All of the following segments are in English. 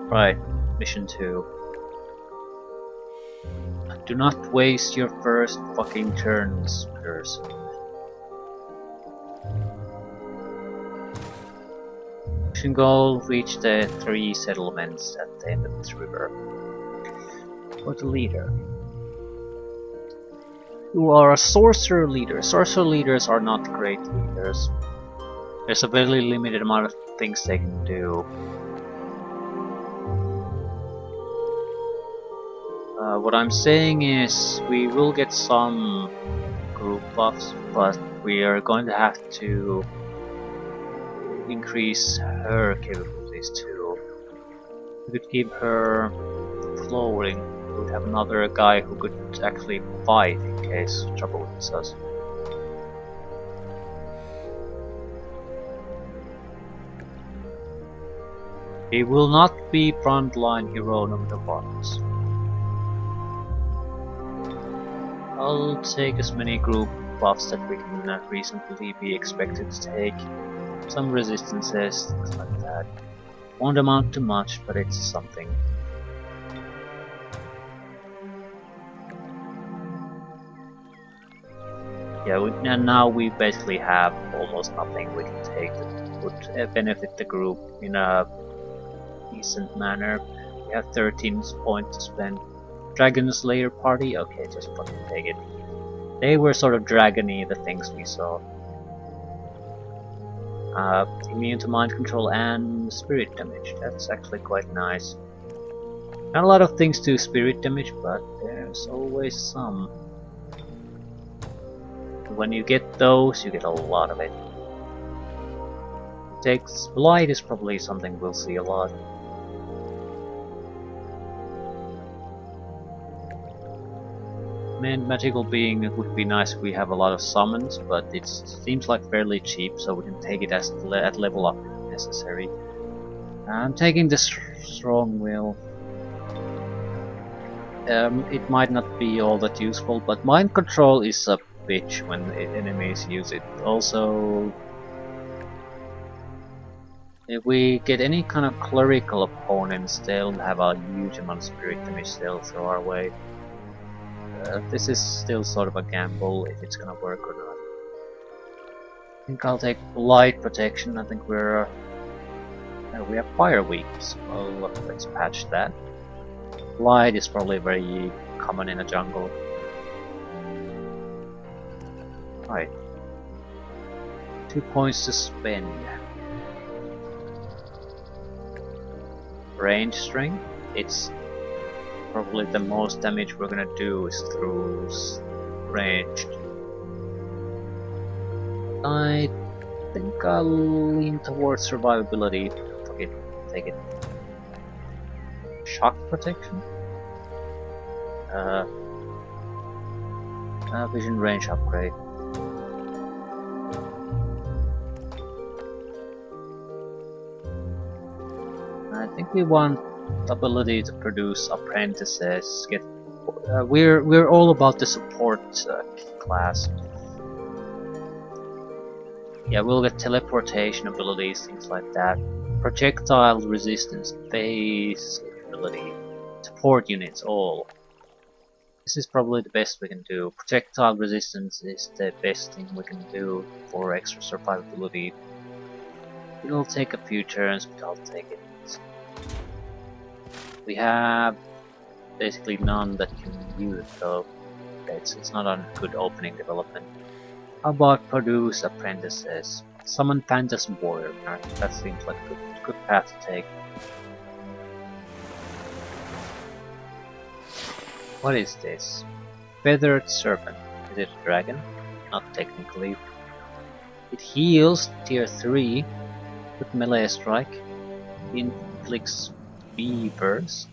Right, mission 2. Do not waste your first fucking turns, person. Mission goal, reach the 3 settlements at the end of this river. For the leader. You are a sorcerer leader. Sorcerer leaders are not great leaders. There's a very limited amount of things they can do. What I'm saying is, we will get some group buffs, but we are going to have to increase her capabilities too. We could give her flowing. We would have another guy who could actually fight in case trouble hits us. He will not be frontline hero number 1. I'll take as many group buffs that we can reasonably be expected to take. Some resistances, things like that. Won't amount to much, but it's something. Yeah, and now we basically have almost nothing we can take that would benefit the group in a decent manner. We have 13 points to spend. Dragon Slayer party? Okay, just fucking take it. They were sort of dragony, the things we saw. Immune to mind control and spirit damage. That's actually quite nice. Not a lot of things do spirit damage, but there's always some. When you get those, you get a lot of it. Takes Blight is probably something we'll see a lot. And magical being, it would be nice if we have a lot of summons, but it seems like fairly cheap, so we can take it as at level up if necessary. I'm taking this strong will. It might not be all that useful, but mind control is a bitch when enemies use it. Also, if we get any kind of clerical opponents, they'll have a huge amount of spirit damage they'll throw our way. This is still sort of a gamble if it's gonna work or not. I think I'll take light protection. I think we have fire weakness. Well, let's patch that. Light is probably very common in a jungle. Right. 2 points to spend. Range strength. It's probably the most damage we're gonna do is through ranged. I think I'll lean towards survivability. Fuck it, take it. Shock protection? Vision range upgrade. I think we want ability to produce apprentices. We're all about the support class. Yeah, we'll get teleportation abilities, things like that. Projectile resistance, base ability, support units, all. This is probably the best we can do. Projectile resistance is the best thing we can do for extra survivability. It'll take a few turns, but I'll take it. We have basically none that can use it, though. It's not a good opening development. How about produce apprentices? Summon Phantasm Warrior. That seems like a good path to take. What is this? Feathered Serpent. Is it a dragon? Not technically. It heals tier 3 with melee strike. Inflicts beavers.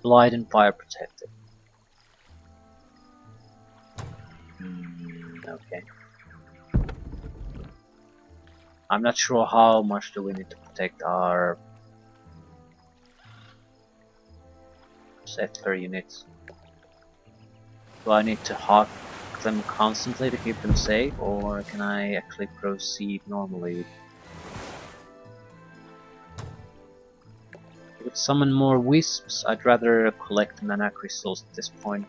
Blight and fire protected. Okay. I'm not sure how much do we need to protect our settler units. Do I need to hawk them constantly to keep them safe, or can I actually proceed normally? could summon more wisps. I'd rather collect mana crystals at this point.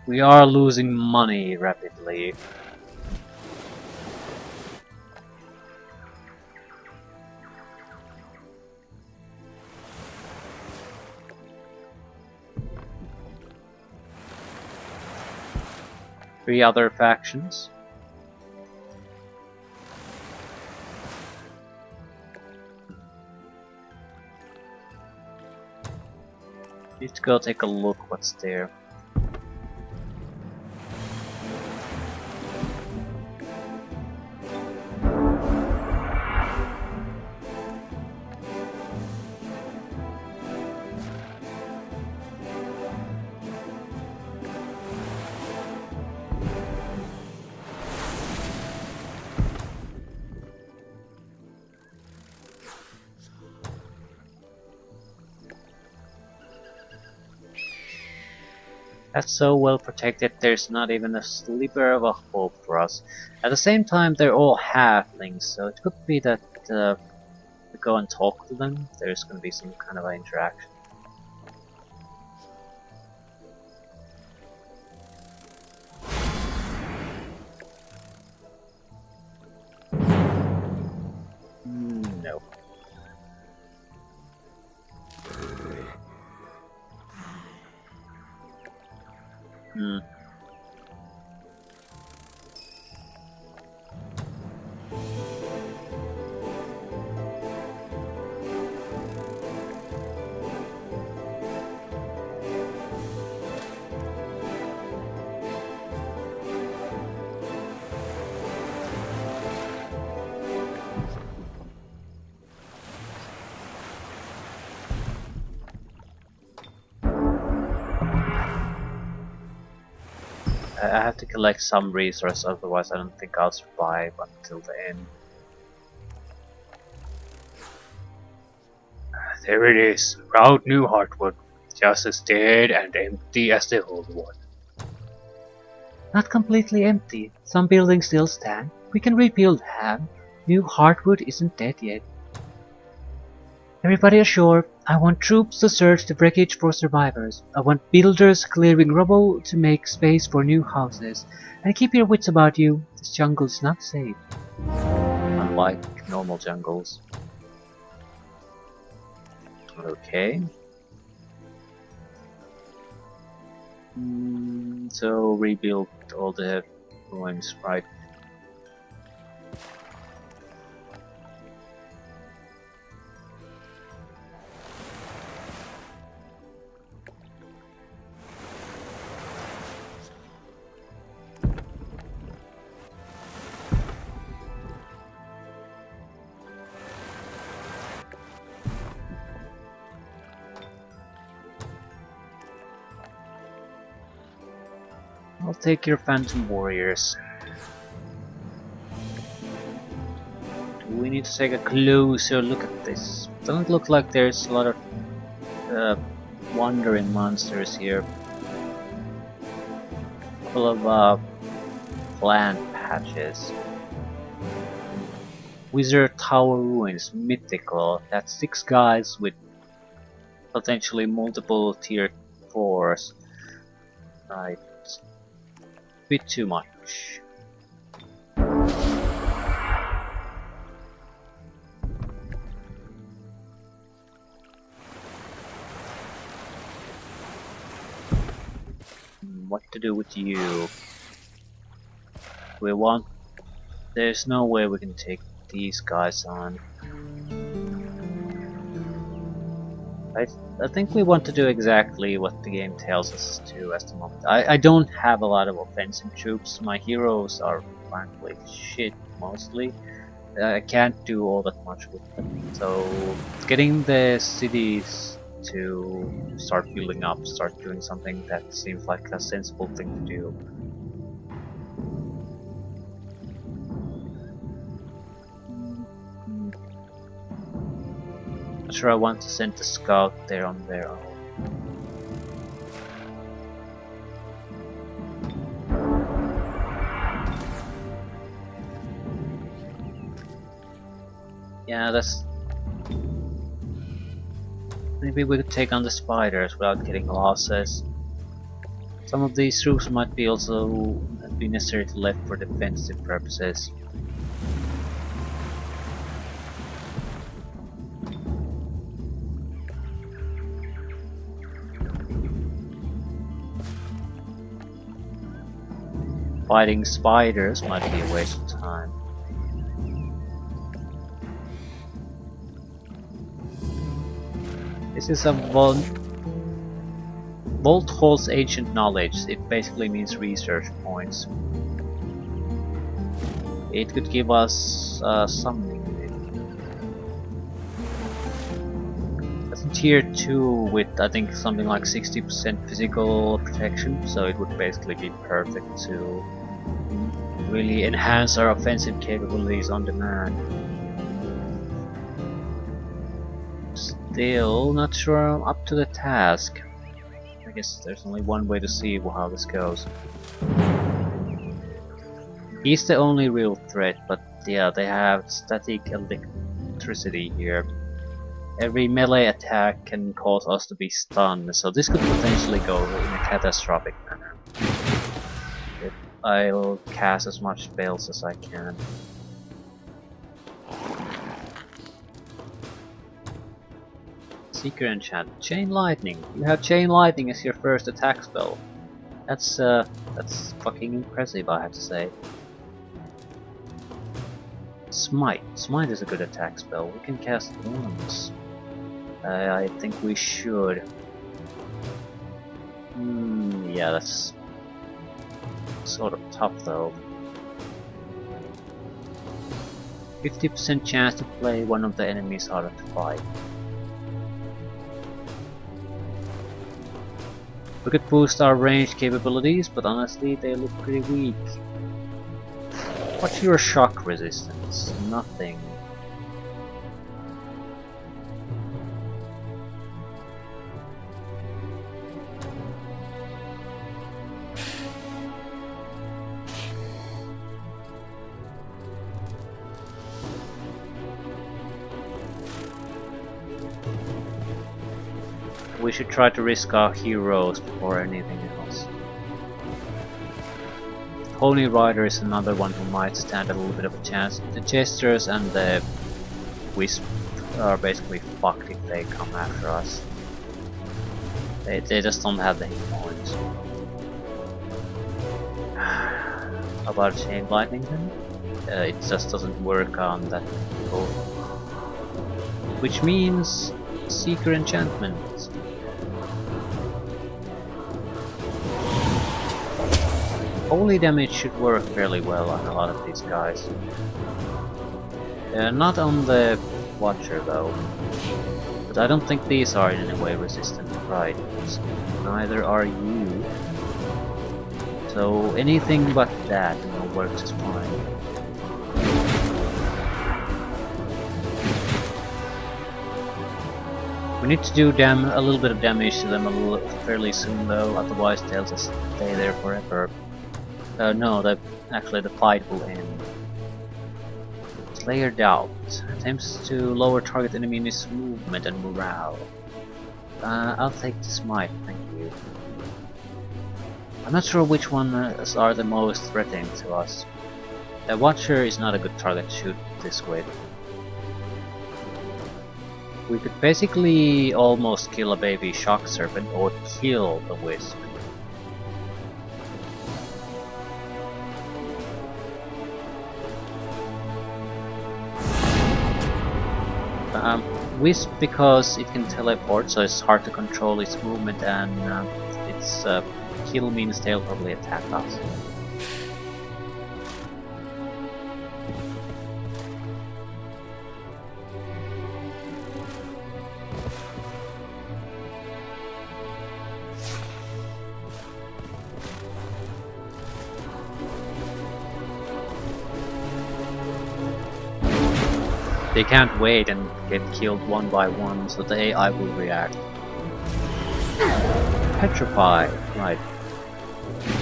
We are losing money rapidly. Three other factions. Need to go take a look what's there. That's so well protected, there's not even a sliver of a hope for us. At the same time, they're all halflings, so it could be that we go and talk to them, there's gonna be some kind of an interaction. No. I have to collect some resources, otherwise I don't think I'll survive until the end. There it is, proud new Heartwood, just as dead and empty as the old one. Not completely empty, some buildings still stand. We can rebuild Ham. New Heartwood isn't dead yet. Everybody ashore. I want troops to search the wreckage for survivors. I want builders clearing rubble to make space for new houses. And keep your wits about you, this jungle's not safe. Unlike normal jungles. Okay. So rebuild all the ruins, right? I'll take your Phantom Warriors. Do we need to take a closer look at this? Doesn't look like there's a lot of wandering monsters here. A couple of plant patches. Wizard Tower Ruins, mythical. That's 6 guys with potentially multiple tier 4s. Right. Bit too much. What to do with you? We want... There's no way we can take these guys on. I think we want to do exactly what the game tells us to at the moment. I don't have a lot of offensive troops. My heroes are frankly shit mostly. I can't do all that much with them. So getting the cities to start building up, start doing something that seems like a sensible thing to do. Not sure I want to send the scout there on their own. Yeah, that's... Maybe we could take on the spiders without getting losses. Some of these troops might be also be necessary to left for defensive purposes. Fighting spiders might be a waste of time. This is a Vault holds ancient knowledge. It basically means research points. It could give us something. That's in tier 2 with I think something like 60% physical protection, so it would basically be perfect to really enhance our offensive capabilities on demand. Still not sure I'm up to the task. I guess there's only one way to see how this goes. He's the only real threat, but yeah, they have static electricity here. Every melee attack can cause us to be stunned, so this could potentially go in a catastrophic manner. I'll cast as much spells as I can. Seeker enchant. Chain lightning. You have chain lightning as your first attack spell. That's fucking impressive, I have to say. Smite. Smite is a good attack spell. We can cast wounds. I think we should. Yeah, that's sort of tough though. 50% chance to play one of the enemies out of the fight. We could boost our ranged capabilities, but honestly they look pretty weak. What's your shock resistance? Nothing. We should try to risk our heroes before anything else. Pony Rider is another one who might stand a little bit of a chance. The Jesters and the Wisp are basically fucked if they come after us. They just don't have the hit points. How about Chain Lightning then? It just doesn't work on that people. Which means Seeker Enchantment. Holy damage should work fairly well on a lot of these guys. Not on the Watcher though. But I don't think these are in any way resistant to pride. Neither are you. So anything but that works just fine. We need to do a little bit of damage to them fairly soon though, otherwise they'll just stay there forever. No, actually the fight will end. Slayer Doubt attempts to lower target enemy's movement and morale. I'll take the Smite, thank you. I'm not sure which ones are the most threatening to us. The Watcher is not a good target to shoot this with. We could basically almost kill a baby Shock Serpent or kill the Wisp. Wisp because it can teleport, so it's hard to control its movement, and its kill means they'll probably attack us. They can't wait and get killed one by one, so the AI will react. Petrify, right.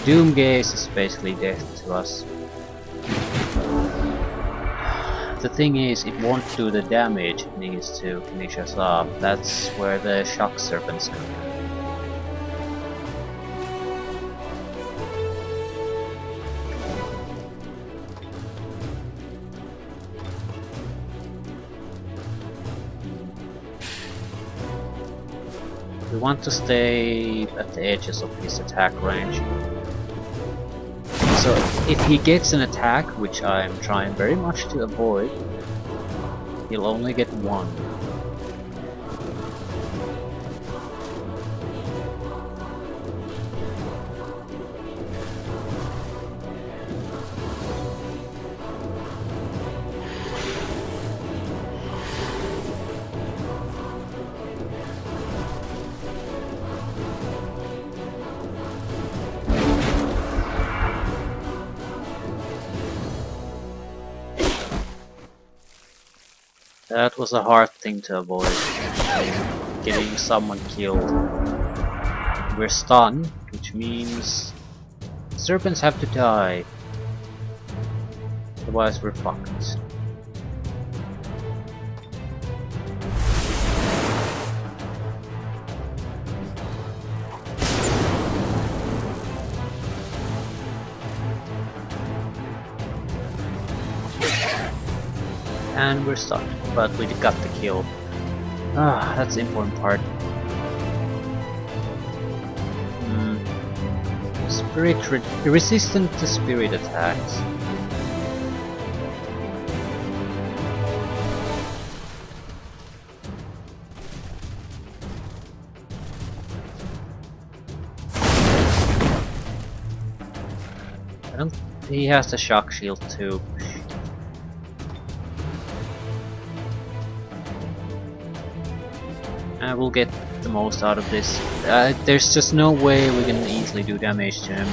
Doom Gaze is basically death to us. the thing is, it won't do the damage it needs to finish us off. That's where the shock serpents come in. We want to stay at the edges of his attack range. So if he gets an attack, which I'm trying very much to avoid, he'll only get one. That was a hard thing to avoid, getting someone killed. We're stunned, which means serpents have to die, otherwise we're fucked. And we're stuck, but we got the kill. Ah, that's the important part. Resistant to spirit attacks. He has the shock shield too. We'll get the most out of this. There's just no way we can easily do damage to him.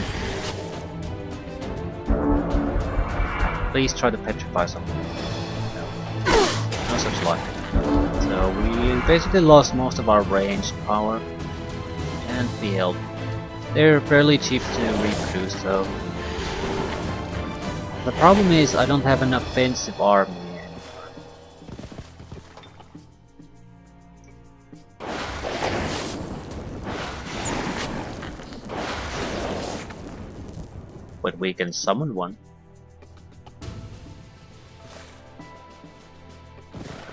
Please try to petrify something. No. No such luck. So we basically lost most of our ranged power and field. They're fairly cheap to reproduce though. The problem is I don't have an offensive army. But we can summon one.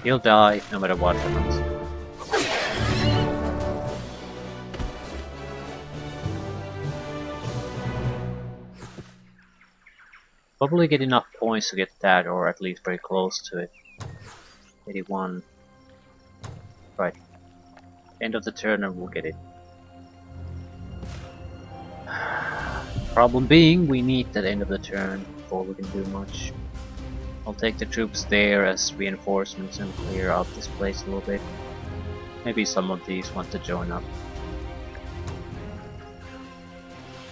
He'll die no matter what happens. Probably get enough points to get that, or at least very close to it. 81. Right. End of the turn and we'll get it. Problem being, we need that end of the turn before we can do much. I'll take the troops there as reinforcements and clear out this place a little bit. Maybe some of these want to join up.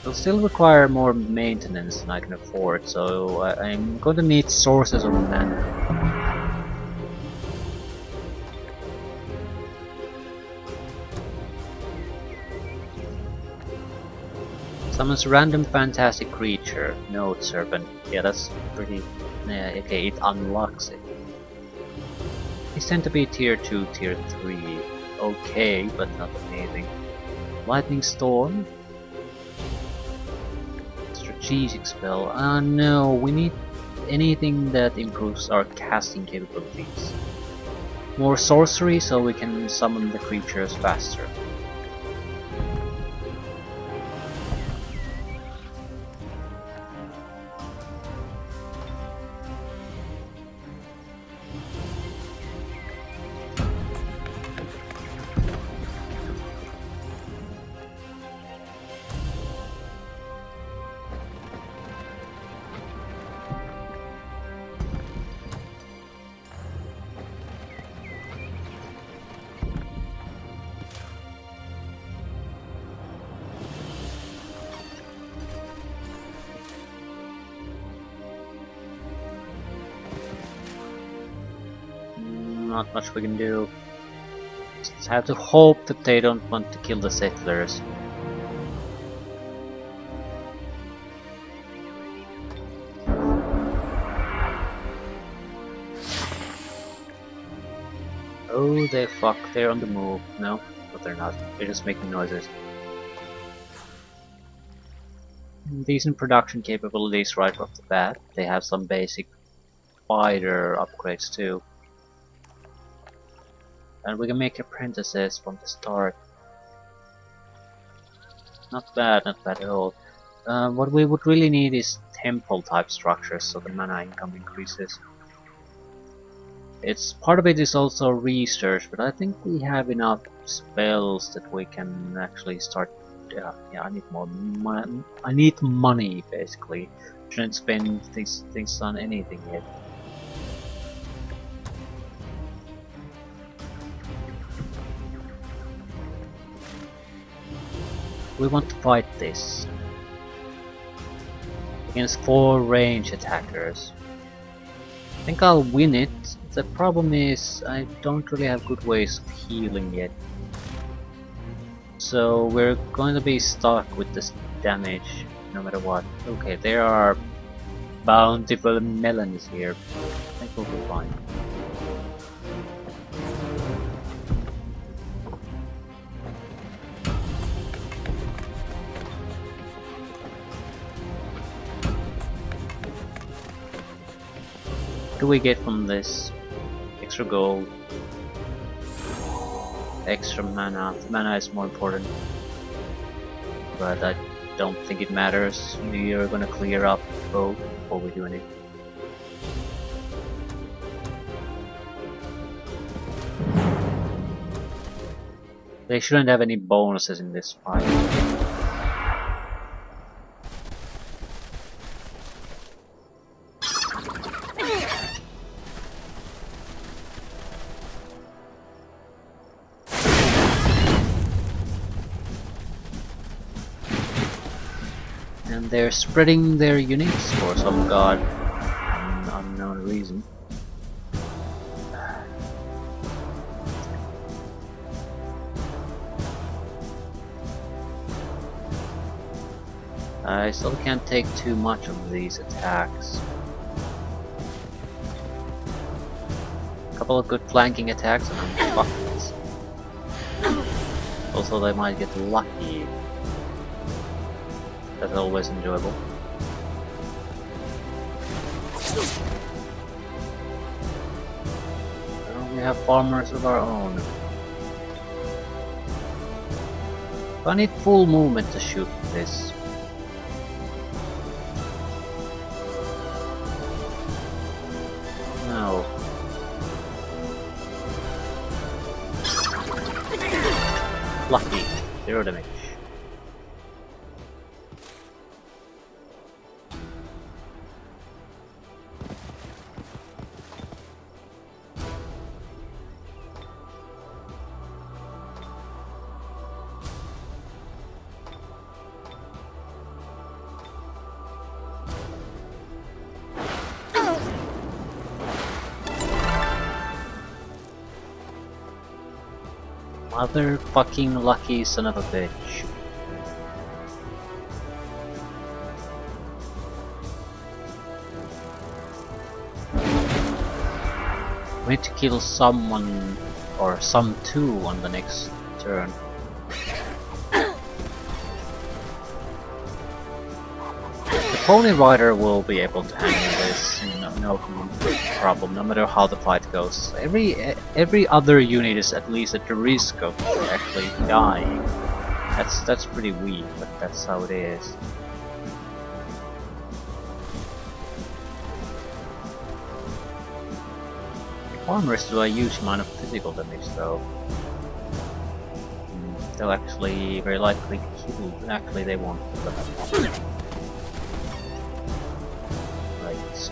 It'll still require more maintenance than I can afford, so I'm going to need sources of mana. Summons random fantastic creature. Node serpent. Yeah, that's pretty. Okay, it unlocks it. These tend to be tier 2, tier 3. Okay, but not amazing. Lightning storm. Strategic spell. No, we need anything that improves our casting capabilities. More sorcery so we can summon the creatures faster. Not much we can do. Just have to hope that they don't want to kill the settlers. Oh, they fuck, they're on the move. No, but they're not. They're just making noises. Decent production capabilities right off the bat. They have some basic fighter upgrades too. And we can make apprentices from the start. Not bad at all. What we would really need is temple type structures so the mana income increases. It's part of it is also research, but I think we have enough spells that we can actually start. Yeah, I need more money. I need money basically. Shouldn't spend things on anything yet. We want to fight this against 4 range attackers. I think I'll win it. The problem is I don't really have good ways of healing yet. So we're going to be stuck with this damage no matter what. Okay, there are bountiful melons here. I think we'll be fine. What do we get from this? Extra gold. Extra mana. Mana is more important. But I don't think it matters. We are gonna clear up both before we do anything. They shouldn't have any bonuses in this fight. And they're spreading their units for some god unknown reason. I still can't take too much of these attacks. A couple of good flanking attacks and I'm fucked. Also they might get lucky. That's always enjoyable. Well, we have farmers of our own. I need full movement to shoot this. No. Lucky. 0 damage. Motherfucking lucky son of a bitch. We need to kill someone or some two on the next turn. The pony rider will be able to handle this, no problem, no matter how the fight goes. Every other unit is at least at the risk of actually dying. That's pretty weak, but that's how it is. Farmers do a huge amount of physical damage though. They'll actually very likely kill. Actually, they won't. Right.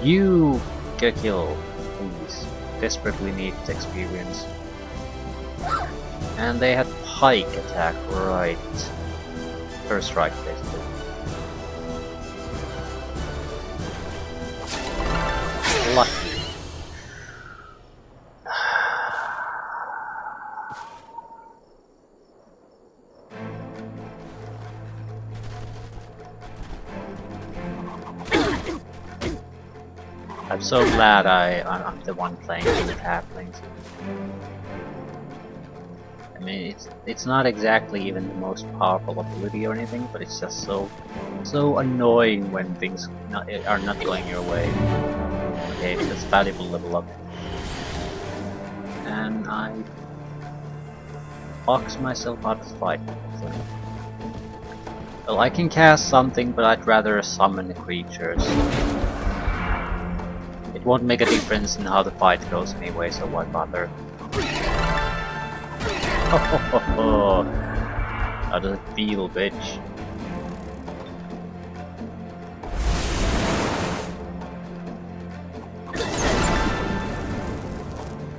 You get a kill, please. Desperately need experience. And they had pike attack, right? First strike, basically. Lucky. A I'm so glad I'm the one playing with halflings. I mean, it's not exactly even the most powerful ability or anything, but it's just so annoying when things are not going your way. Okay, that's valuable level up. And I box myself out of the fight. So. Well, I can cast something, but I'd rather summon creatures. It won't make a difference in how the fight goes anyway, so why bother? How does it feel, bitch?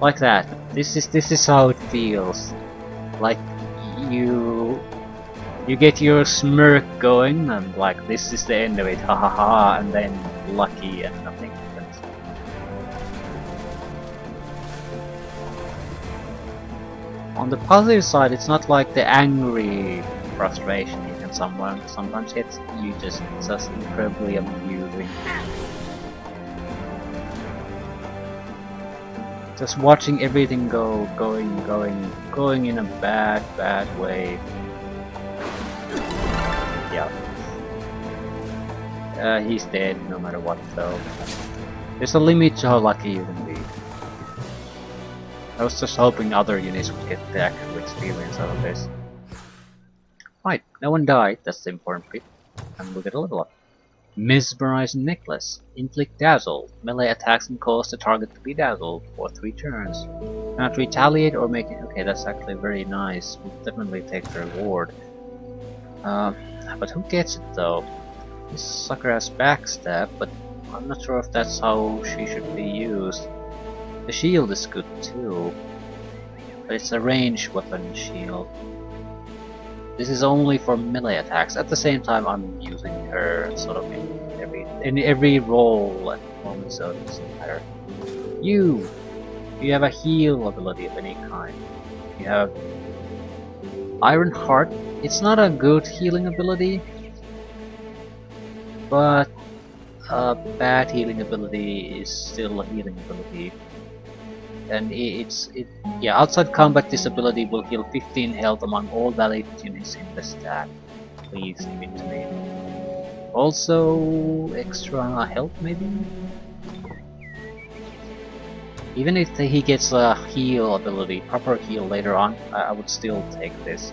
Like that. This is how it feels. Like you get your smirk going and like this is the end of it, ha ha ha, and then lucky and nothing happens. On the positive side, it's not like the angry frustration you can sometimes hit. It's just incredibly amusing. Just watching everything going in a bad way. Yeah. He's dead no matter what though. There's a limit to how lucky you can be. I was just hoping other units would get the actual experience out of this. Right, no one died, that's the important bit. And we'll get a level up. Mesmerizing Necklace. Inflict Dazzle. Melee attacks and cause the target to be dazzled for 3 turns. Cannot retaliate or make it. Okay, that's actually very nice. We'll definitely take the reward. But who gets it though? This sucker has backstab, but I'm not sure if that's how she should be used. The shield is good too, but it's a ranged weapon shield. This is only for melee attacks. At the same time, I'm using her sort of in every role at the moment, so it doesn't matter. You have a heal ability of any kind. You have Iron Heart. It's not a good healing ability, but a bad healing ability is still a healing ability. And yeah, outside combat this ability will heal 15 health among all valid units in the stack. Please give it to me. Also, extra health maybe? Even if he gets a heal ability, proper heal later on, I would still take this.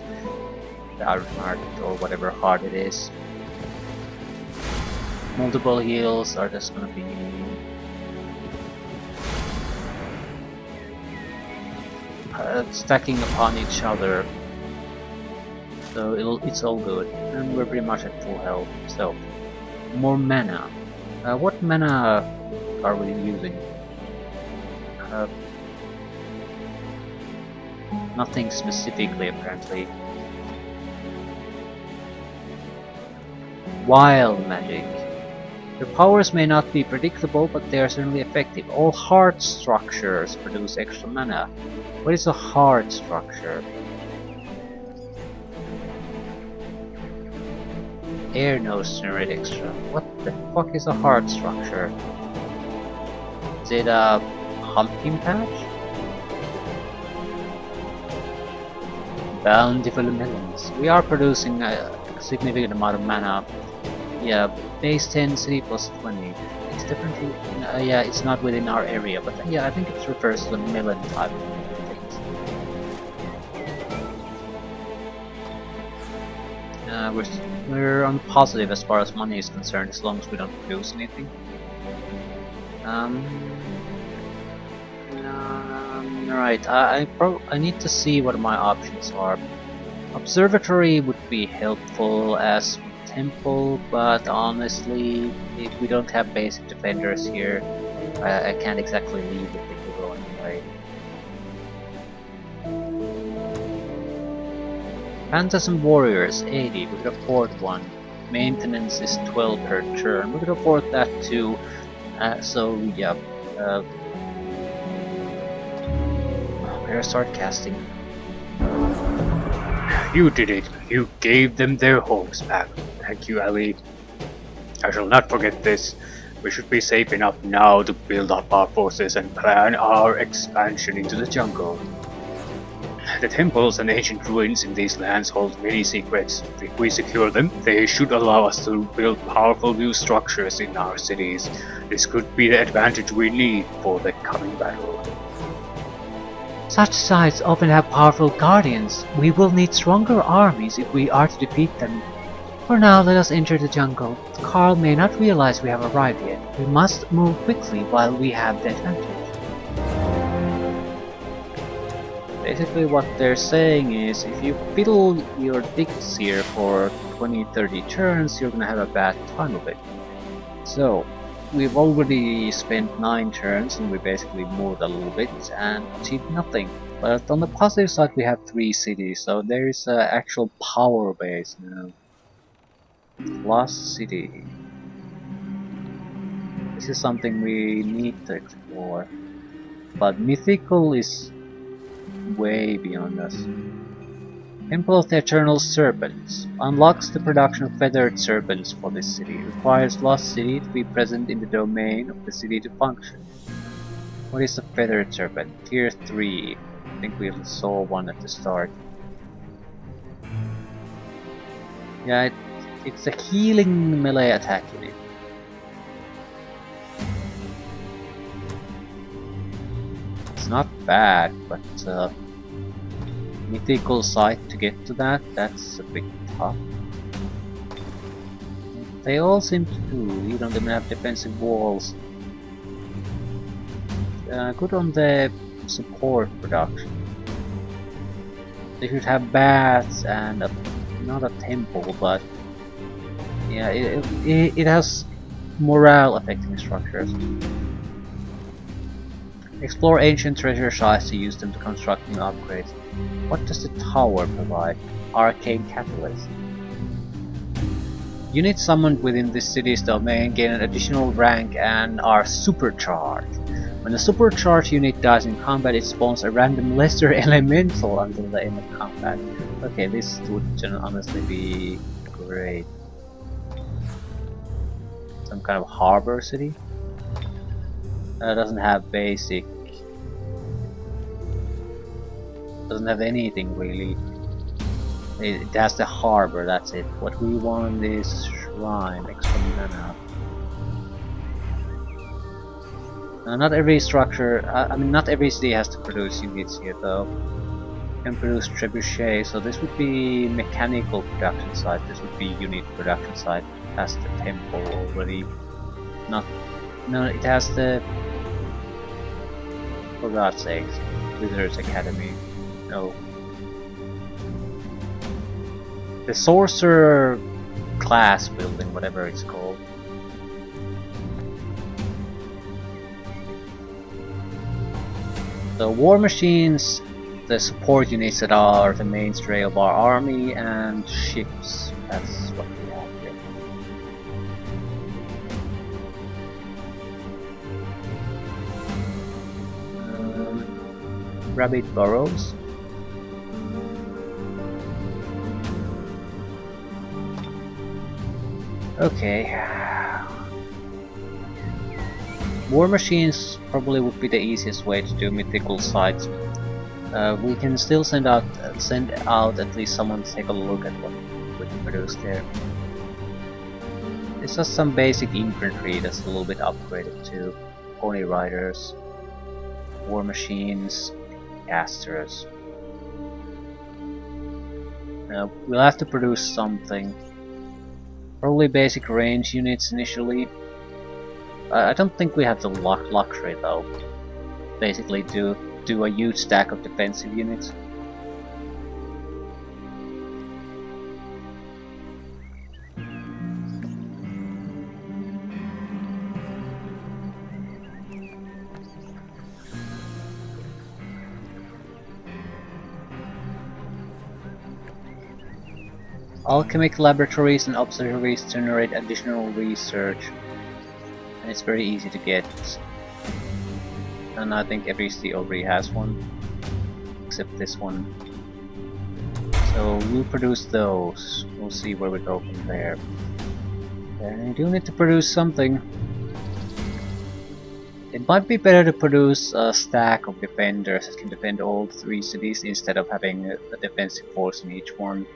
The Iron Heart or whatever heart it is. Multiple heals are just gonna be stacking upon each other, so it's all good, and we're pretty much at full health. So, more mana. What mana are we using? Nothing specifically, apparently. Wild magic. Their powers may not be predictable, but they are certainly effective. All heart structures produce extra mana. What is a heart structure? Air nodes generate extra. What the fuck is a heart structure? Is it a pumpkin patch? Bountiful melons. We are producing a significant amount of mana. Yeah, base 10, city plus 20. It's definitely, yeah, it's not within our area, but yeah, I think it refers to the melon type of things. We're on positive as far as money is concerned, as long as we don't produce anything. Right, I need to see what my options are. Observatory would be helpful as temple, but honestly, if we don't have basic defenders here, I can't exactly leave if they go anyway. Phantasm Warriors 80, we could afford one. Maintenance is 12 per turn, we could afford that too. So yeah, better start casting. You did it! You gave them their homes back. Thank you, Ali. I shall not forget this. We should be safe enough now to build up our forces and plan our expansion into the jungle. The temples and ancient ruins in these lands hold many secrets. If we secure them, they should allow us to build powerful new structures in our cities. This could be the advantage we need for the coming battle. Such sites often have powerful guardians. We will need stronger armies if we are to defeat them. For now, let us enter the jungle. Carl may not realize we have arrived yet. We must move quickly while we have the advantage. Basically what they're saying is, if you fiddle your dicks here for 20-30 turns, you're gonna have a bad time of it. So, we've already spent 9 turns and we basically moved a little bit and achieved nothing. But on the positive side we have 3 cities, so there is an actual power base now. Lost City. This is something we need to explore. But Mythical is way beyond us. Temple of the Eternal Serpents unlocks the production of feathered serpents for this city. Requires Lost City to be present in the domain of the city to function. What is a feathered serpent? Tier 3. I think we saw one at the start. Yeah, it's a healing melee attack unit. It's not bad, but mythical site to get to that's a bit tough. They all seem to do, even though they have defensive walls. Good on the support production. They should have bats and not a temple, but yeah, it has morale affecting structures. Explore ancient treasure sites to use them to construct new upgrades. What does the tower provide? Arcane Catalyst. Units summoned within this city's domain gain an additional rank and are supercharged. When a supercharged unit dies in combat, it spawns a random lesser elemental until the end of combat. Okay, this would honestly be great. Some kind of harbor city? Doesn't have basic. Doesn't have anything really. It has the harbor, that's it. What we want is shrine, extra mana. Not every structure, I mean not every city has to produce units here though. You can produce trebuchet, so this would be mechanical production site, this would be unit production site. It has the temple already. No, it has the... For God's sakes, Wizard's Academy. No. The Sorcerer class building, whatever it's called. The war machines, the support units that are the mainstay of our army, and ships. That's what we have here. Rabbit burrows. Okay. War machines probably would be the easiest way to do mythical sites. We can still send out at least someone to take a look at what we can produce there. It's just some basic infantry that's a little bit upgraded too. Pony riders, war machines, casters. We'll have to produce something. Probably basic range units initially. I don't think we have the luxury though. Basically do a huge stack of defensive units. Alchemic laboratories and observatories generate additional research, and it's very easy to get. And I think every city already has one, except this one. So we'll produce those. We'll see where we go from there. And we do need to produce something. It might be better to produce a stack of defenders that can defend all 3 cities instead of having a defensive force in each one.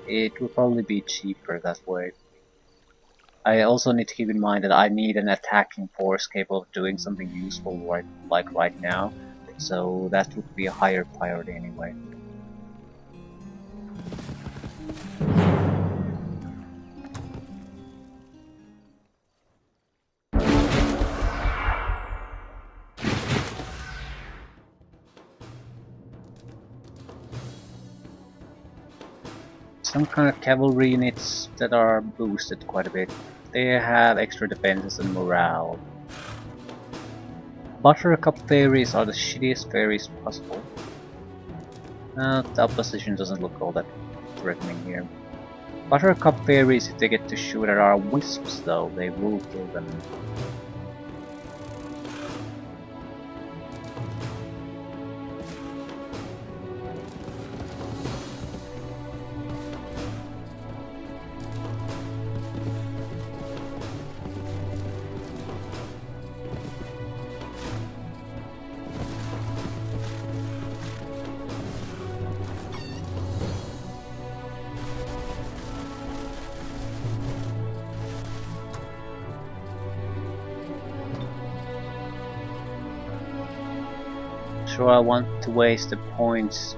It will probably be cheaper that way. I also need to keep in mind that I need an attacking force capable of doing something useful right now, so that would be a higher priority anyway. Some kind of cavalry units that are boosted quite a bit. They have extra defenses and morale. Buttercup fairies are the shittiest fairies possible. The opposition doesn't look all that threatening here. Buttercup fairies, if they get to shoot at our wisps though, they will kill them. Sure, I want to waste the points.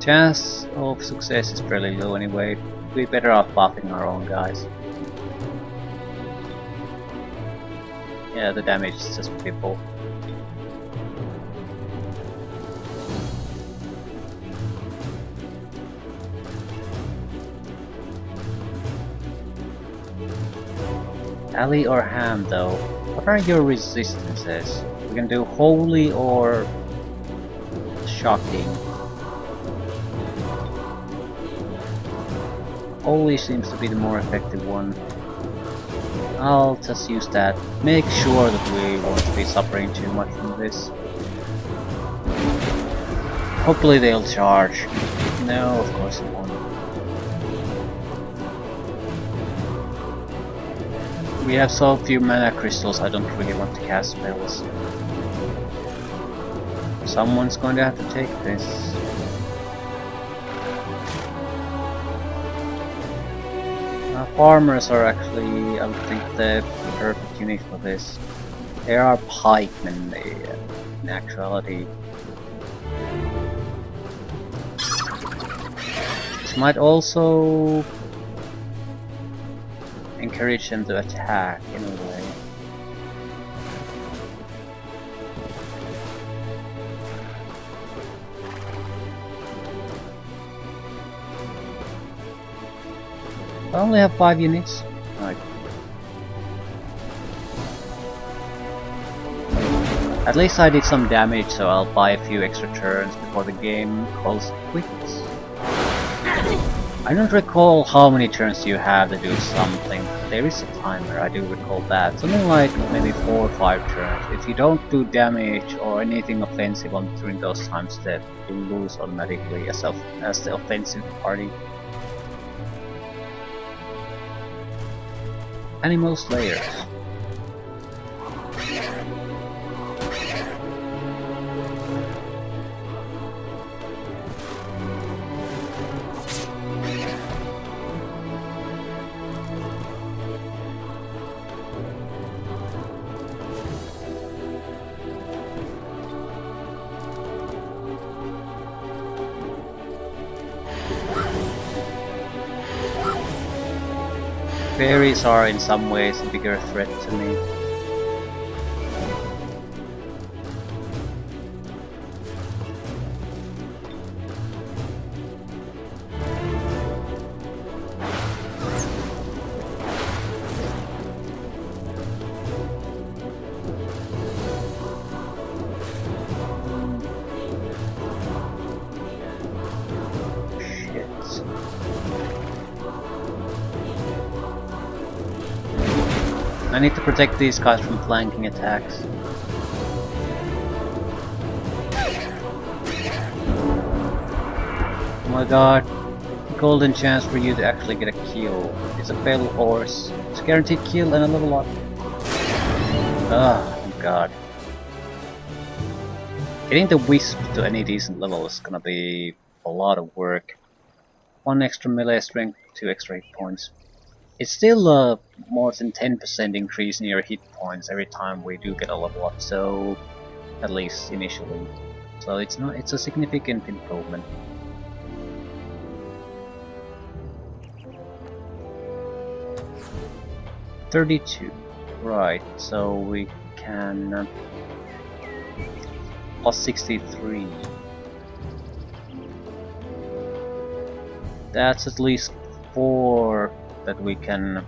Chance of success is fairly low anyway. We're better off buffing our own guys. Yeah, the damage is just people. Ally or Ham though? What are your resistances? We can do Holy or Shocking. Holy seems to be the more effective one. I'll just use that. Make sure that we won't be suffering too much from this. Hopefully they'll charge. No, of course it won't. We have so few mana crystals, I don't really want to cast spells. Someone's going to have to take this. Farmers are actually, I would think, the perfect unit for this. They are pikemen in actuality. This might also encourage them to attack in a way. I only have 5 units. Right. At least I did some damage, so I'll buy a few extra turns before the game calls quits. I don't recall how many turns you have to do something. There is a timer, I do recall that. Something like maybe 4 or 5 turns. If you don't do damage or anything offensive during those times, that you lose automatically as the offensive party. Animal Slayers. Fairies are in some ways a bigger threat to me. I need to protect these guys from flanking attacks. Oh my god. golden chance for you to actually get a kill. It's a fail or it's a guaranteed kill and a level up. Ah, thank god. Getting the Wisp to any decent level is gonna be a lot of work. 1 extra melee strength, 2 extra hit points. It's still more than 10% increase in your hit points every time we do get a level up, so at least initially. So it's a significant improvement. $32. Right, so we can plus 63. That's at least 4 that we can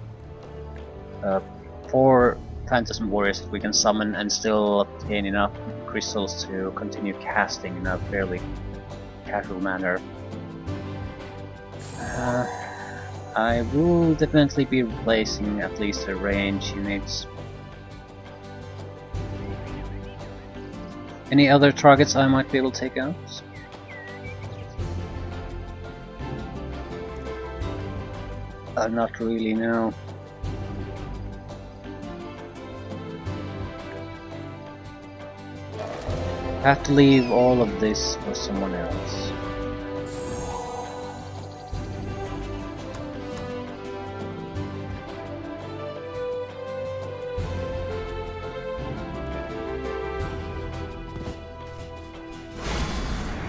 4 Phantasm Warriors that we can summon and still obtain enough crystals to continue casting in a fairly casual manner. I will definitely be replacing at least the range units. Any other targets I might be able to take out? Not really, no. Have to leave all of this for someone else.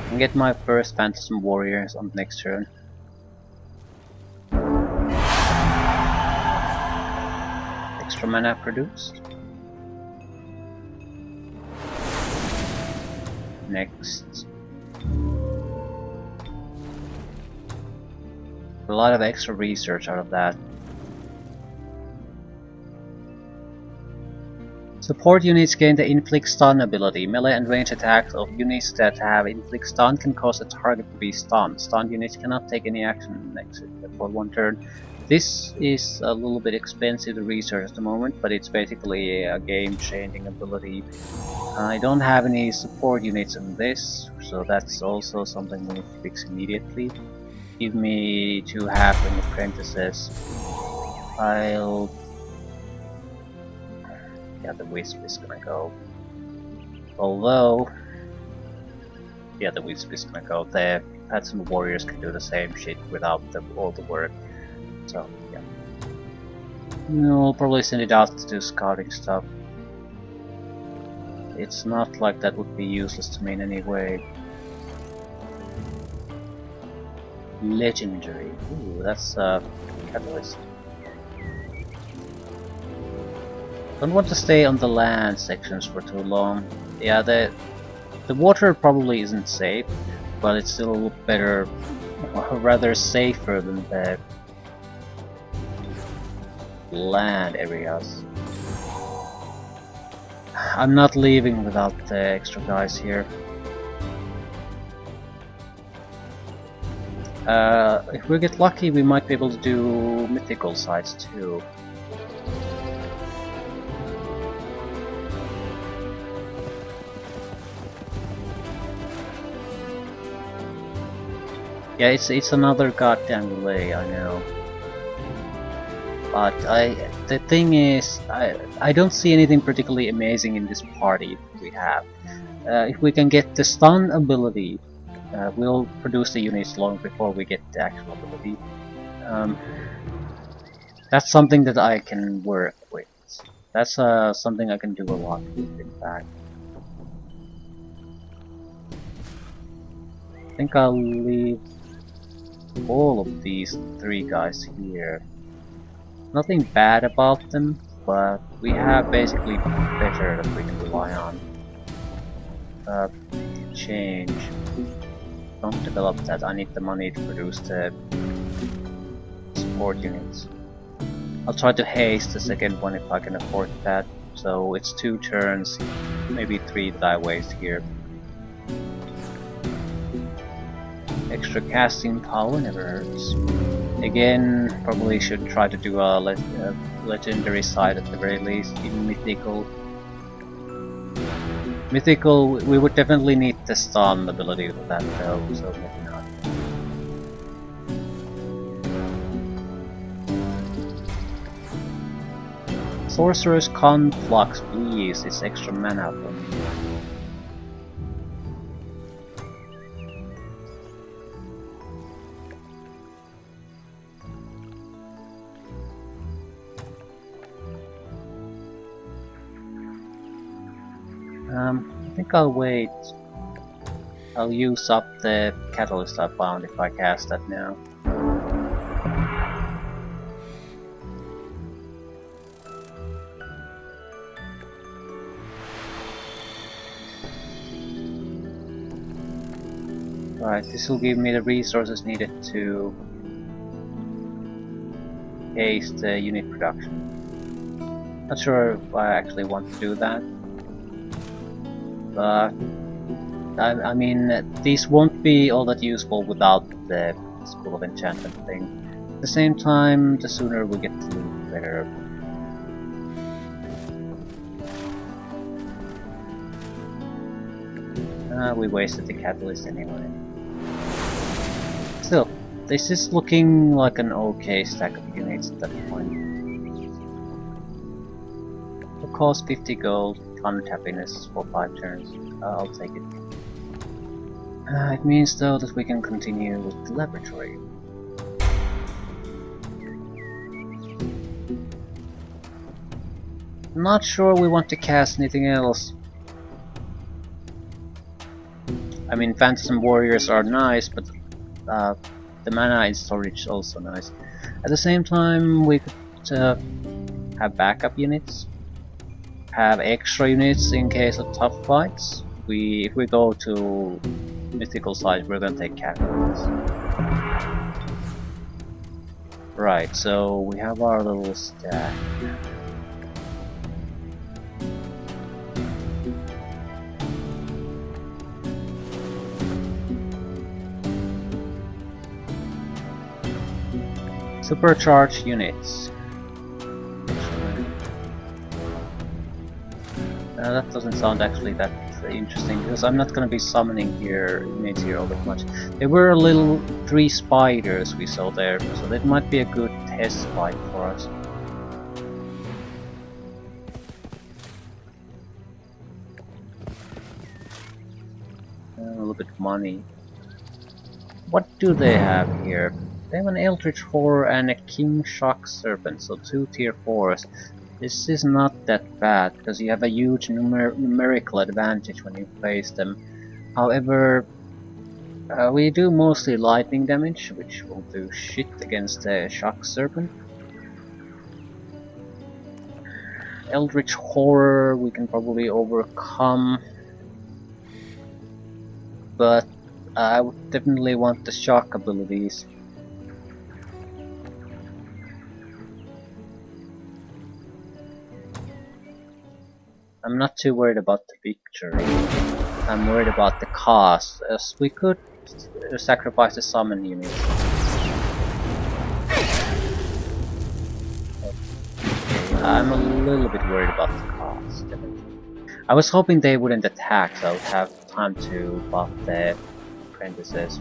And get my first Phantasm Warriors on the next turn. Extra mana produced. Next. A lot of extra research out of that. Support units gain the Inflict Stun ability. Melee and range attacks of units that have Inflict Stun can cause a target to be stunned. Stunned units cannot take any action next for 1 turn. This is a little bit expensive to research at the moment, but it's basically a game-changing ability. I don't have any support units in this, so that's also something we need to fix immediately. Give me 2 halfling apprentices. Yeah, the Wisp is gonna go. Although... yeah, the Wisp is gonna go. The Phantasm Warriors can do the same shit without all the work. So, yeah. We'll probably send it out to do scouting stuff. It's not like that would be useless to me in any way. Legendary. Ooh, that's a catalyst. Don't want to stay on the land sections for too long. Yeah, the water probably isn't safe, but it's still better, or rather safer than the land areas. I'm not leaving without the extra guys here. If we get lucky, we might be able to do mythical sites too. Yeah, it's another goddamn delay, I know. But the thing is, I don't see anything particularly amazing in this party we have. If we can get the stun ability, we'll produce the units long before we get the actual ability. That's something that I can work with. That's something I can do a lot with, in fact. I think I'll leave all of these 3 guys here. Nothing bad about them, but we have basically better that we can rely on. Change. Don't develop that, I need the money to produce the support units. I'll try to haste the second one if I can afford that. So it's 2 turns, maybe 3 that I waste here. Extra casting power never hurts. Again, probably should try to do a legendary side at the very least, even mythical. Mythical, we would definitely need the stun ability for that though, so maybe not. Sorcerer's Conflux, please, it's extra mana for me. I think I'll wait. I'll use up the catalyst I found if I cast that now. Right, this will give me the resources needed to haste the unit production. Not sure if I actually want to do that, but I mean, these won't be all that useful without the School of Enchantment thing. At the same time, the sooner we get to loot, the better. We wasted the catalyst anyway. Still, this is looking like an okay stack of units at that point. It'll cost 50 gold, 100 happiness for 5 turns. I'll take it. It means though that we can continue with the laboratory. I'm not sure we want to cast anything else. I mean, Phantasm Warriors are nice, but the mana in storage is also nice. At the same time, we could have backup units, have extra units in case of tough fights. If we go to mythical side, we're gonna take captains. Right, so we have our little stack. Supercharged units. That doesn't sound actually that interesting, because I'm not going to be summoning units here all that much. There were little 3 spiders we saw there, so that might be a good test fight for us. A little bit of money. What do they have here? They have an Eldritch Horror and a King Shock Serpent, so 2 tier 4s. This is not that bad, because you have a huge numerical advantage when you place them. However, we do mostly lightning damage, which will do shit against the Shock Serpent. Eldritch Horror we can probably overcome, but I would definitely want the Shock abilities. I'm not too worried about the victory. I'm worried about the cost, as we could sacrifice the summon units. I'm a little bit worried about the cost. I was hoping they wouldn't attack, so I would have time to buff the apprentices.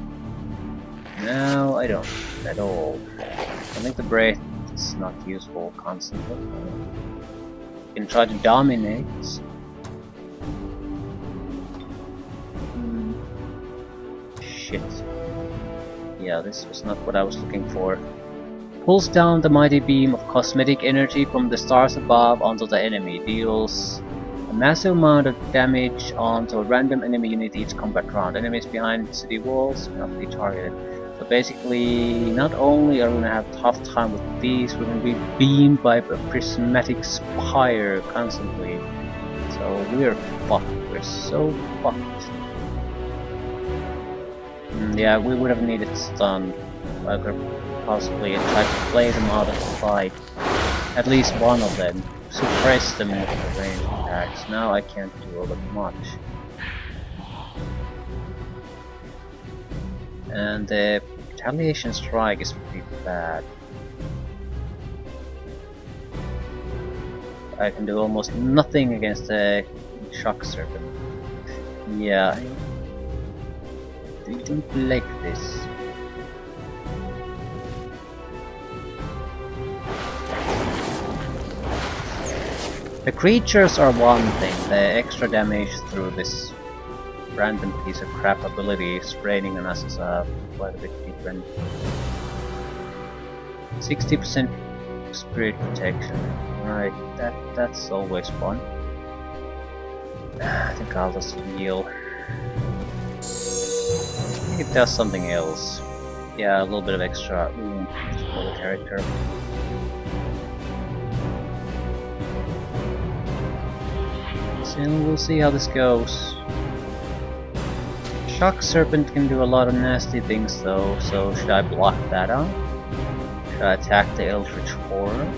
No, I don't at all. I think the Breath is not useful constantly. You can try to dominate. Shit. Yeah, this was not what I was looking for. Pulls down the mighty beam of cosmetic energy from the stars above onto the enemy. Deals a massive amount of damage onto a random enemy unit each combat round. Enemies behind city walls cannot be targeted. So basically, not only are we gonna have a tough time with these, we're gonna be beamed by a prismatic spire constantly. So we're fucked. We're so fucked. Yeah, we would have needed stun. I could possibly try to play them out of the fight. At least one of them. Suppress them with the range attacks. Now I can't do all that much. And the retaliation strike is pretty bad. I can do almost nothing against the Shock Serpent. Yeah, I don't like this. The creatures are one thing, the extra damage through this random piece of crap ability is raining on us is quite a bit different. 60% spirit protection. Right, that's always fun. I think I'll just heal. I think it does something else. Yeah, a little bit of extra oomph for the character. So we'll see how this goes. Shock Serpent can do a lot of nasty things though, so should I block that out? Should I attack the Eldritch Horror?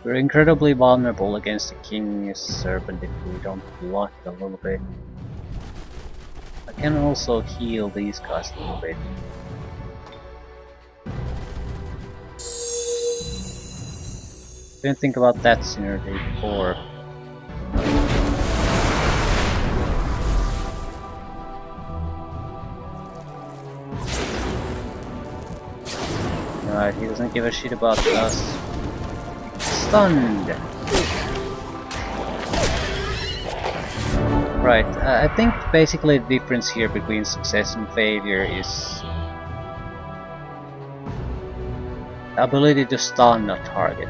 We're incredibly vulnerable against the King's Serpent if we don't block it a little bit. I can also heal these guys a little bit. Didn't think about that synergy before. Right, he doesn't give a shit about us. Stunned! Right, I think basically the difference here between success and failure is the ability to stun a target.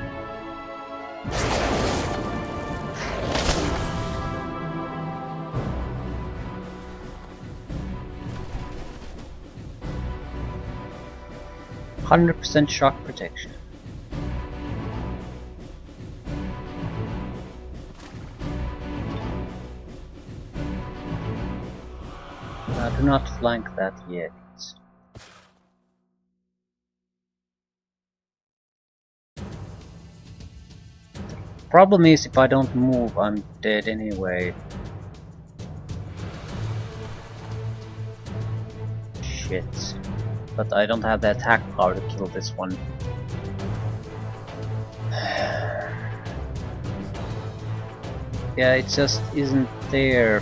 %100% shock protection. Do not flank that yet. Problem is, if I don't move, I'm dead anyway. Shit. But I don't have the attack power to kill this one. Yeah, it just isn't there.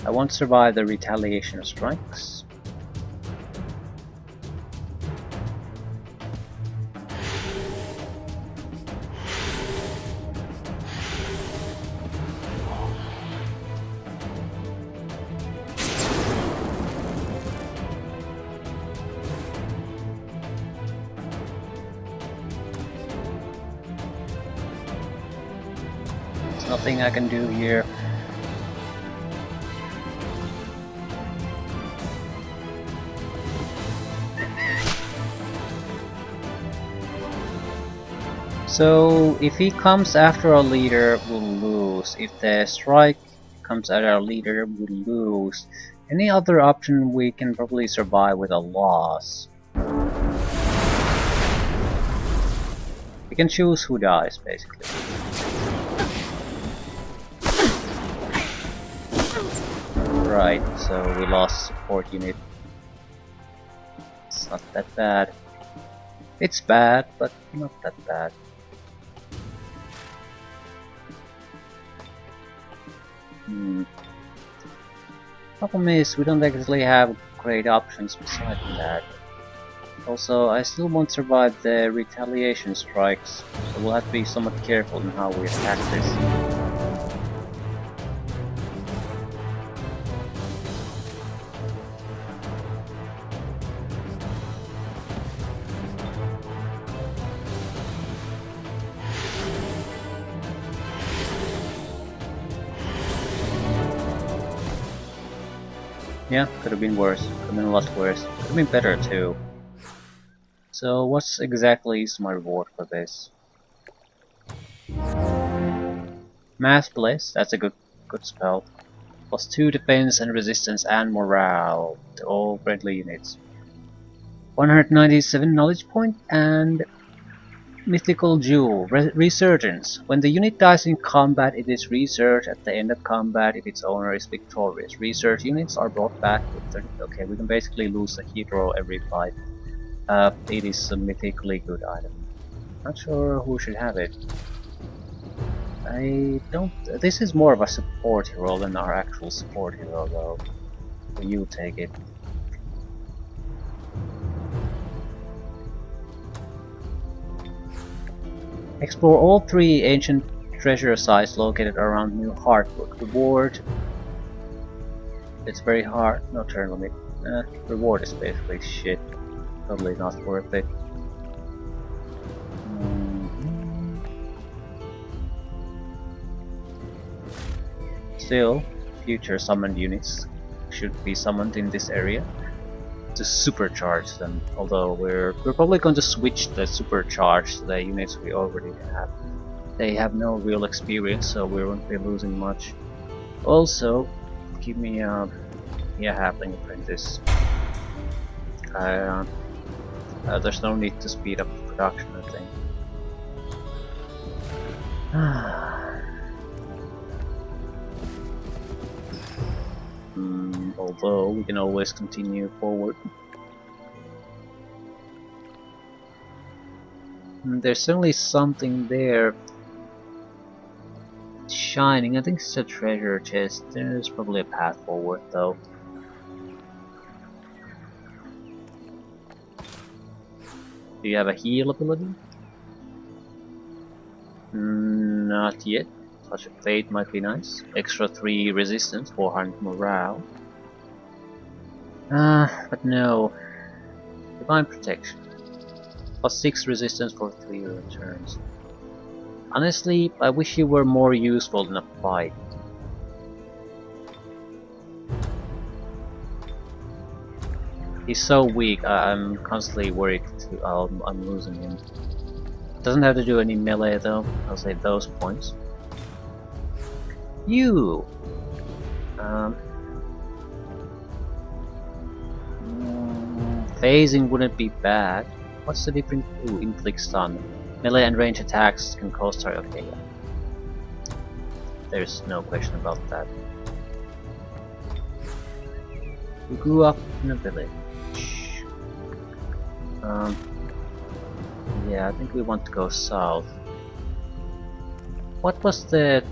I won't survive the retaliation strikes. There's nothing I can do here. So, if he comes after our leader, we'll lose. If the strike comes at our leader, we'll lose. Any other option, we can probably survive with a loss. We can choose who dies, basically. Right, so we lost support unit. It's not that bad. It's bad, but not that bad. Problem is, we don't actually have great options besides that. Also, I still won't survive the retaliation strikes, so we'll have to be somewhat careful in how we attack this. Yeah, could have been worse. Could have been a lot worse. Could have been better too. So what's exactly is my reward for this? Mass Bliss, that's a good spell. +2 defense and resistance and morale to all friendly units. 197 knowledge point and mythical jewel resurgence. When the unit dies in combat, it is researched at the end of combat if its owner is victorious. Research units are brought back with 30. Okay, we can basically lose a hero every fight. It is a mythically good item. Not sure who should have it. I don't. This is more of a support hero than our actual support hero, though. So you take it. Explore all 3 ancient treasure sites located around New Heartwood. Reward. It's very hard. No turn limit. Reward is basically shit. Totally not worth it. Still, future summoned units should be summoned in this area to supercharge them, although we're probably going to switch the supercharge to the units we already have. They have no real experience, so we won't be losing much. Also, give me a halfling apprentice. There's no need to speed up the production, I think. Although we can always continue forward. There's certainly something there shining. I think it's a treasure chest. There's probably a path forward though. Do you have a heal ability? Not yet. Touch of Fate might be nice. Extra 3 resistance, 400 morale. But no. Divine Protection. +6 resistance for 3 returns. Honestly, I wish you were more useful in a fight. He's so weak, I'm constantly worried I'm losing him. Doesn't have to do any melee though, I'll save those points. You! Phasing wouldn't be bad. What's the difference? Ooh, inflict stun. Melee and range attacks can cause target. Okay, yeah. There's no question about that. We grew up in a village. Yeah, I think we want to go south. What was the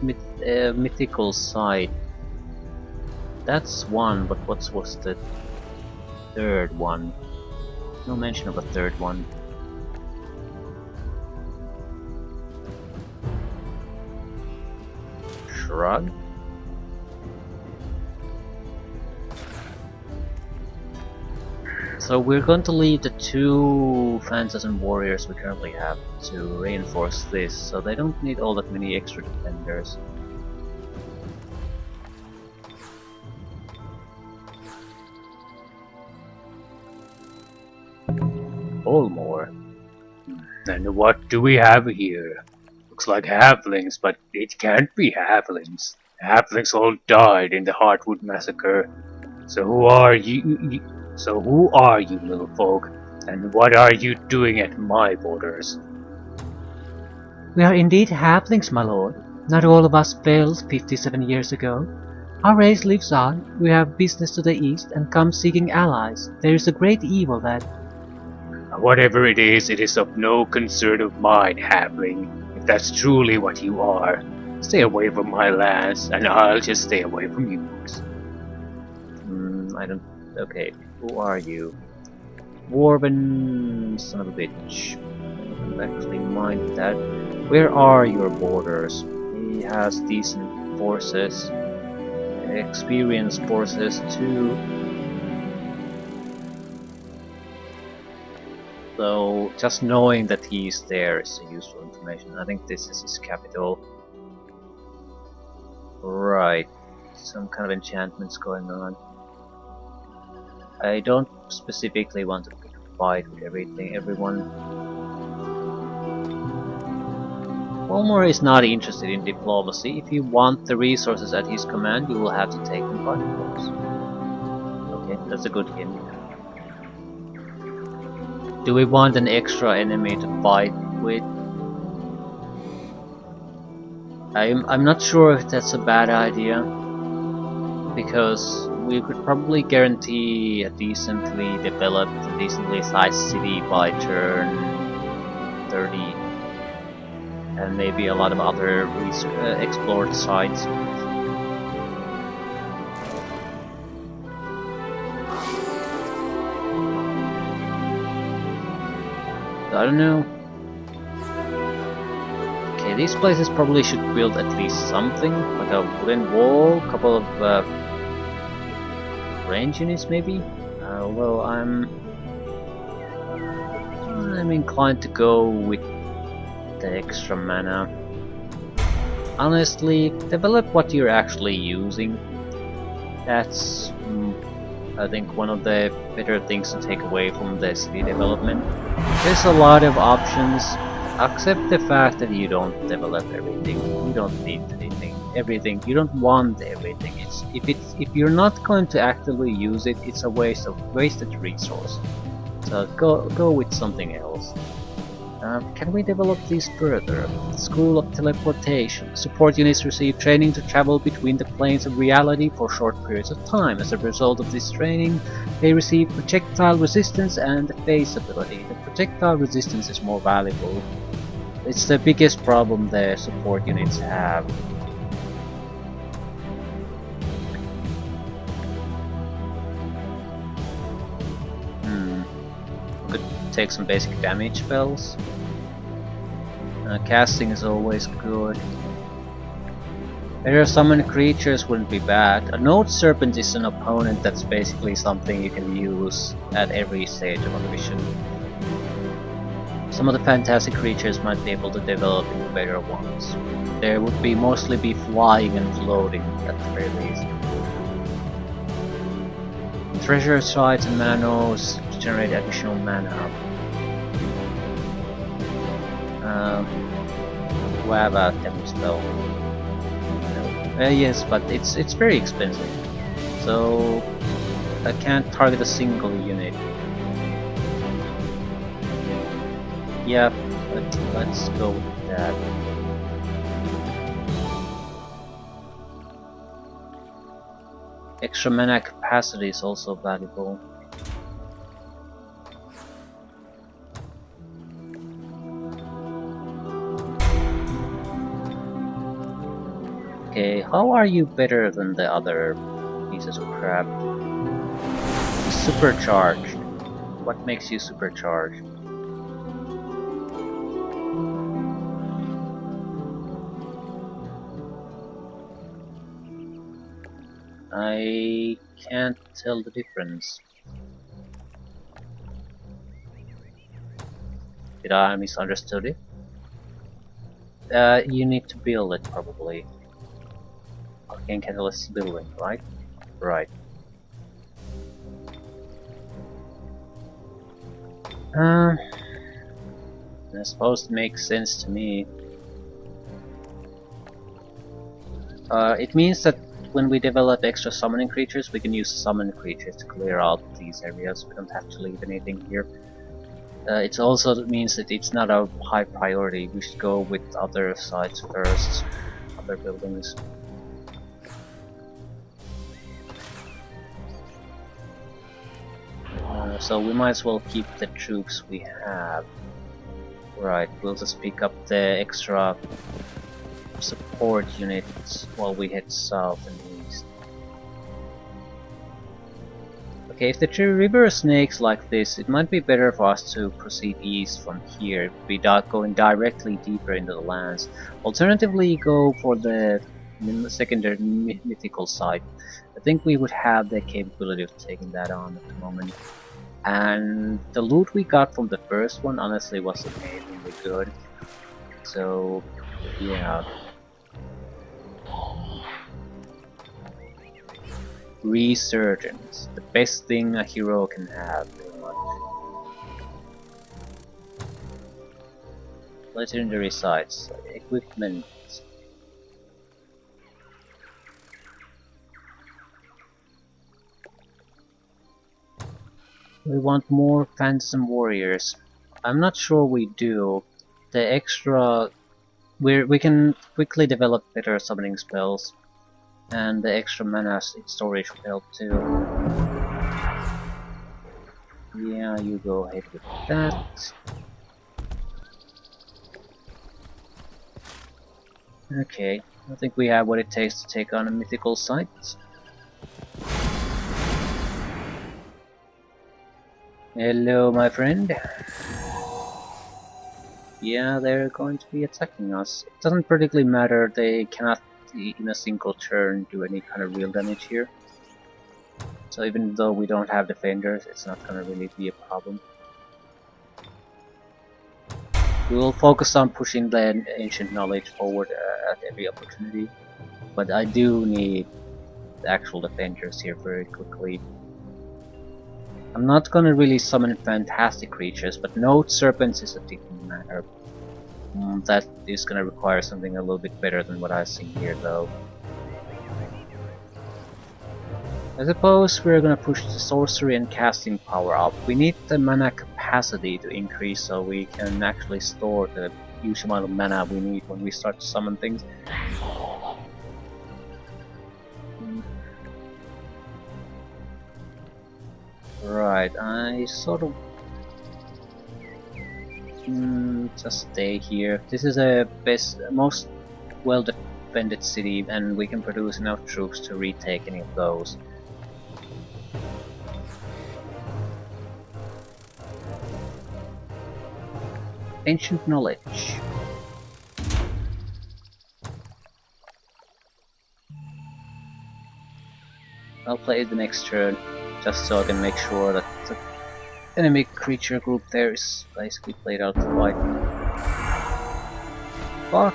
mythical site? That's one, but what was the third one? No mention of a third one. Shrug? So we're going to leave the 2 Phantasm Warriors we currently have to reinforce this, so they don't need all that many extra defenders. More. And what do we have here? Looks like halflings, but it can't be halflings. Halflings all died in the Heartwood massacre. So who are you? So who are you, little folk? And what are you doing at my borders? We are indeed halflings, my lord. Not all of us failed 57 years ago. Our race lives on. We have business to the east and come seeking allies. There is a great evil that... Whatever it is of no concern of mine, halfling. If that's truly what you are, stay away from my lands, and I'll just stay away from you. I don't... Okay, who are you? Dwarven son of a bitch. I can actually mind that. Where are your borders? He has decent forces. Experienced forces too. So just knowing that he's there is useful information. I think this is his capital. Right. Some kind of enchantments going on. I don't specifically want to fight with everyone. Walmore is not interested in diplomacy. If you want the resources at his command, you will have to take them by force. Okay, that's a good hint. Do we want an extra enemy to fight with? I'm not sure if that's a bad idea, because we could probably guarantee a decently developed, decently sized city by turn 30, and maybe a lot of other explored sites. I don't know. Okay, these places probably should build at least something, like a wooden wall, couple of range units maybe. Although I'm inclined to go with the extra mana. Honestly, develop what you're actually using. That's I think one of the better things to take away from the city development. There's a lot of options. Accept the fact that you don't develop everything. You don't need anything. Everything. You don't want everything. If you're not going to actively use it, it's a wasted resource. So go with something else. Can we develop these further? School of Teleportation. Support units receive training to travel between the planes of reality for short periods of time. As a result of this training, they receive projectile resistance and phase ability. The projectile resistance is more valuable. It's the biggest problem the support units have. Could take some basic damage spells. Casting is always good. Better summon creatures wouldn't be bad. A Node Serpent is an opponent that's basically something you can use at every stage of a mission. Some of the fantastic creatures might be able to develop into better ones. There would mostly be flying and floating at the very least. Treasure sites and mana nodes to generate additional mana. We have a temp spell. Yes, but it's very expensive, so I can't target a single unit. Yeah, let's go with that. Extra mana capacity is also valuable. Okay, how are you better than the other pieces of crap? Supercharged. What makes you supercharged? I can't tell the difference. Did I misunderstood it? You need to build it probably. Arcane Catalyst building, right? Right. I suppose it makes sense to me. It means that when we develop extra summoning creatures, we can use summon creatures to clear out these areas. We don't have to leave anything here. It also means that it's not a high priority. We should go with other sites first, other buildings. So we might as well keep the troops we have. Right, we'll just pick up the extra support units while we head south and east. Okay, if the river snakes like this, it might be better for us to proceed east from here, going directly deeper into the lands. Alternatively, go for the secondary mythical site. I think we would have the capability of taking that on at the moment. And the loot we got from the first one honestly was amazingly good. So, yeah. Resurgence. The best thing a hero can have, pretty much. Legendary sites. Equipment. We want more Phantom Warriors. I'm not sure we do. The extra... we can quickly develop better summoning spells. And the extra mana storage will help too. Yeah, you go ahead with that. Okay, I think we have what it takes to take on a mythical site. Hello, my friend. Yeah, they're going to be attacking us. It doesn't particularly matter, they cannot in a single turn do any kind of real damage here. So even though we don't have defenders, it's not gonna really be a problem. We will focus on pushing the ancient knowledge forward at every opportunity. But I do need the actual defenders here very quickly. I'm not gonna really summon fantastic creatures, but Node Serpents is a different matter. That is gonna require something a little bit better than what I've seen here though. I suppose we're gonna push the sorcery and casting power up. We need the mana capacity to increase so we can actually store the huge amount of mana we need when we start to summon things. Right, I sort of just stay here. This is a most well defended city, and we can produce enough troops to retake any of those. Ancient knowledge. I'll play it the next turn, just so I can make sure that the enemy creature group there is basically played out quite. Fuck!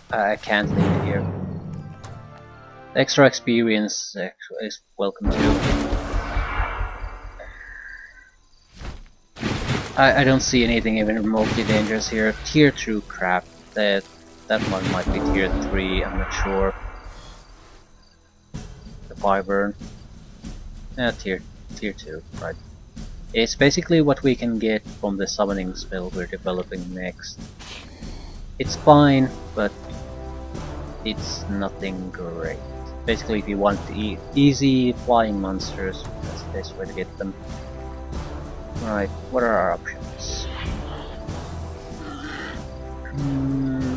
I can't leave here. Extra experience is welcome too. I don't see anything even remotely dangerous here. Tier 2 crap. That one might be tier 3, I'm not sure. The Wyvern. Yeah, tier 2, right. It's basically what we can get from the summoning spell we're developing next. It's fine, but it's nothing great. Basically, if you want easy flying monsters, that's the best way to get them. Right, what are our options?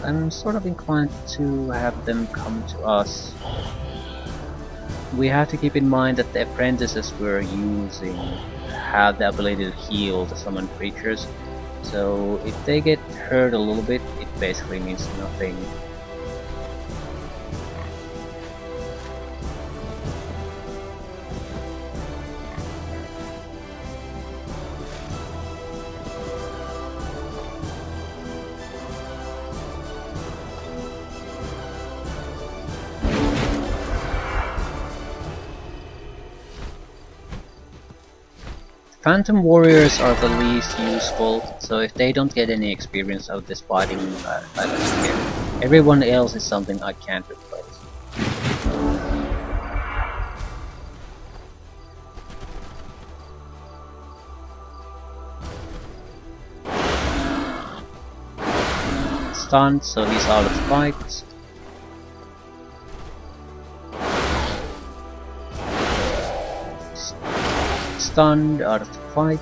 I'm sort of inclined to have them come to us. We have to keep in mind that the apprentices we're using have the ability to heal the summoned creatures, so if they get hurt a little bit, it basically means nothing. Phantom Warriors are the least useful, so if they don't get any experience out of this fighting, I don't care. Everyone else is something I can't replace. Stunned, so he's out of the fight. Stunned, out of the fight.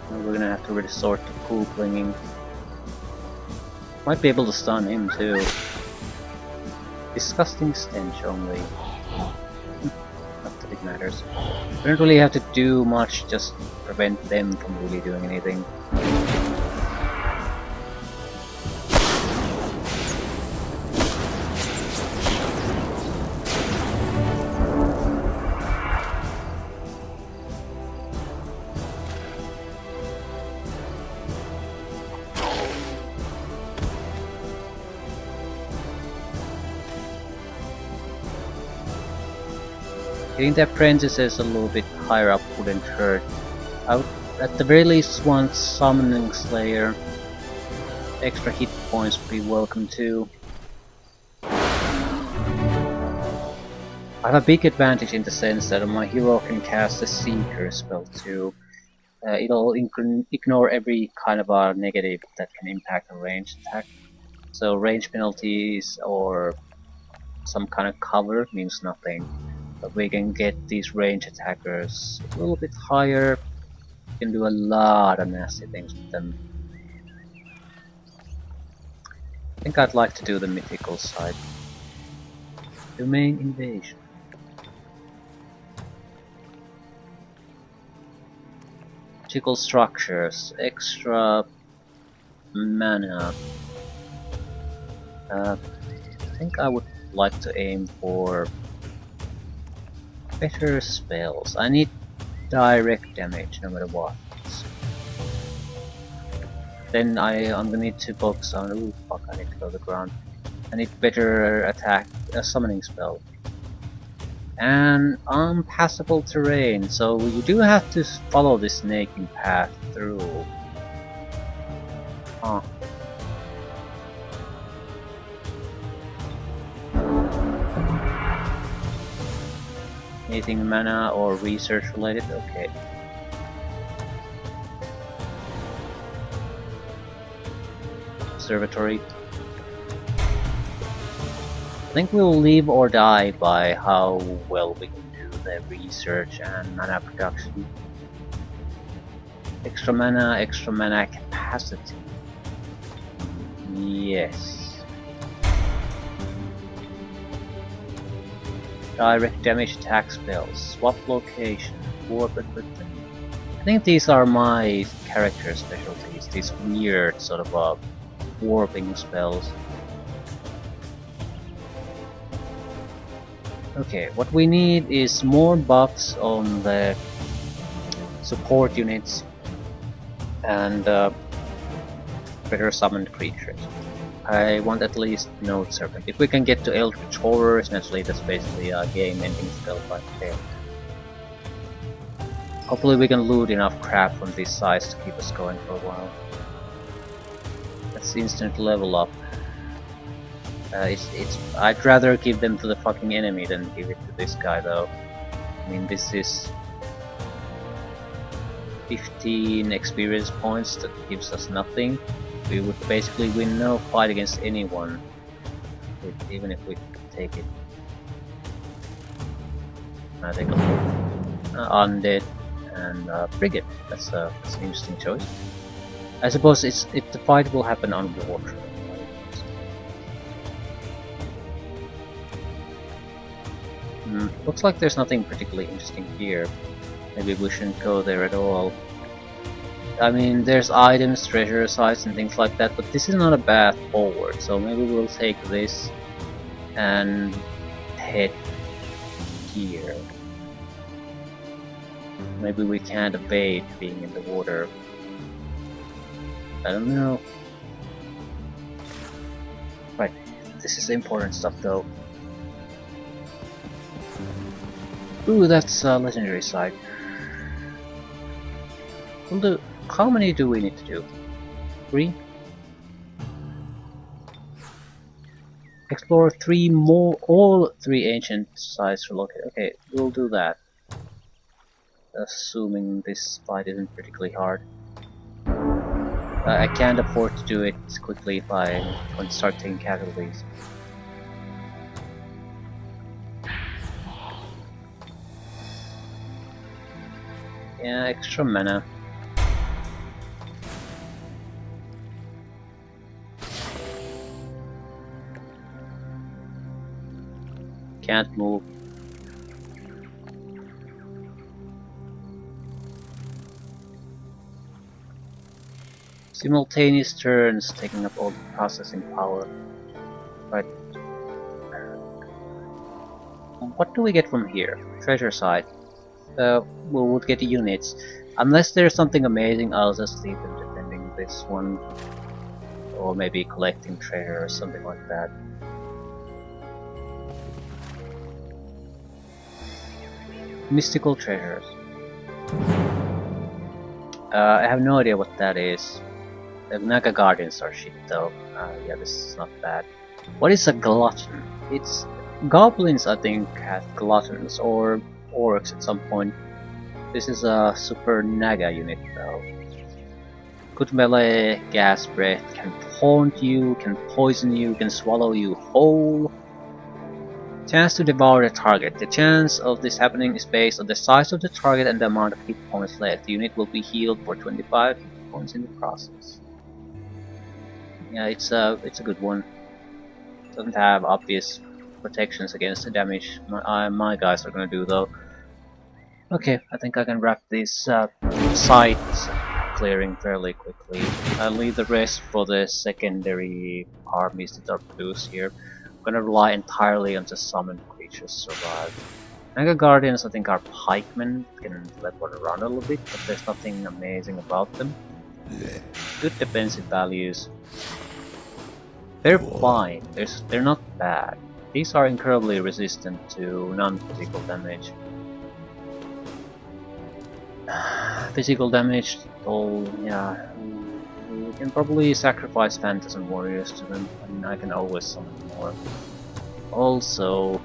We're gonna have to resort to cool clinging. Might be able to stun him too. Disgusting stench only. It matters. We don't really have to do much, just prevent them from really doing anything. Getting the apprentices a little bit higher up wouldn't hurt. I would at the very least want Summoning Slayer. Extra hit points would be welcome too. I have a big advantage in the sense that my hero can cast a Seeker spell too. It'll ignore every kind of a negative that can impact a ranged attack. So range penalties or some kind of cover means nothing. But we can get these range attackers a little bit higher. We can do a lot of nasty things with them. I think I'd like to do the mythical side. Domain invasion. Magical structures, extra mana. I think I would like to aim for better spells. I need direct damage no matter what. Then I'm gonna need to focus on. Ooh, fuck! I need to go to the ground. I need better attack, a summoning spell, and unpassable terrain. So you do have to follow this snaking path through. Huh. Anything mana or research related? Okay. Observatory. I think we'll live or die by how well we can do the research and mana production. Extra mana capacity. Yes. Direct damage attack spells, swap location, warp equipment. I think these are my character specialties, these weird sort of warping spells. Okay, what we need is more buffs on the support units and better summoned creatures. I want at least Node Serpent. If we can get to Eldritch Horror, essentially that's basically a game-ending spell by fail. Hopefully we can loot enough crap from these sides to keep us going for a while. That's instant level up. I'd rather give them to the fucking enemy than give it to this guy though. I mean, this is 15 experience points that gives us nothing. We would basically win no fight against anyone, even if we take it. I take a look. Undead and Frigate. That's an interesting choice. I suppose if the fight will happen on water. Looks like there's nothing particularly interesting here. Maybe we shouldn't go there at all. I mean, there's items, treasure sites and things like that, but this is not a path forward, so maybe we'll take this and head here. Maybe we can't evade being in the water. I don't know. Right, this is important stuff though. Ooh, that's a legendary site. We'll do. How many do we need to do? 3? Explore 3 more. All 3 ancient sites are located. Okay, we'll do that. Assuming this fight isn't particularly hard. I can't afford to do it quickly if I want to start taking casualties. Yeah, extra mana. Can't move. Simultaneous turns, taking up all the processing power. Right. What do we get from here? Treasure side. We'll get the units. Unless there's something amazing, I'll just leave them defending this one. Or maybe collecting treasure or something like that. Mystical treasures. I have no idea what that is. The Naga Guardians are shit though. Yeah, this is not bad. What is a glutton? It's goblins, I think, have gluttons or orcs at some point. This is a super Naga unit though. Good melee, gas breath, can taunt you, can poison you, can swallow you whole. Chance to devour a target. The chance of this happening is based on the size of the target and the amount of hit points left. The unit will be healed for 25 hit points in the process. Yeah, it's a good one. Doesn't have obvious protections against the damage my guys are gonna do though. Okay, I think I can wrap this site clearing fairly quickly. I'll leave the rest for the secondary armies that are produced here. I'm gonna rely entirely on the summoned creatures to survive. Mega Guardians I think are pikemen, can teleport around a little bit, but there's nothing amazing about them. Good defensive values. They're fine, they're not bad. These are incredibly resistant to non-physical damage. Physical damage, though, yeah, we can probably sacrifice Phantasm Warriors to them, and I can always summon more. Also,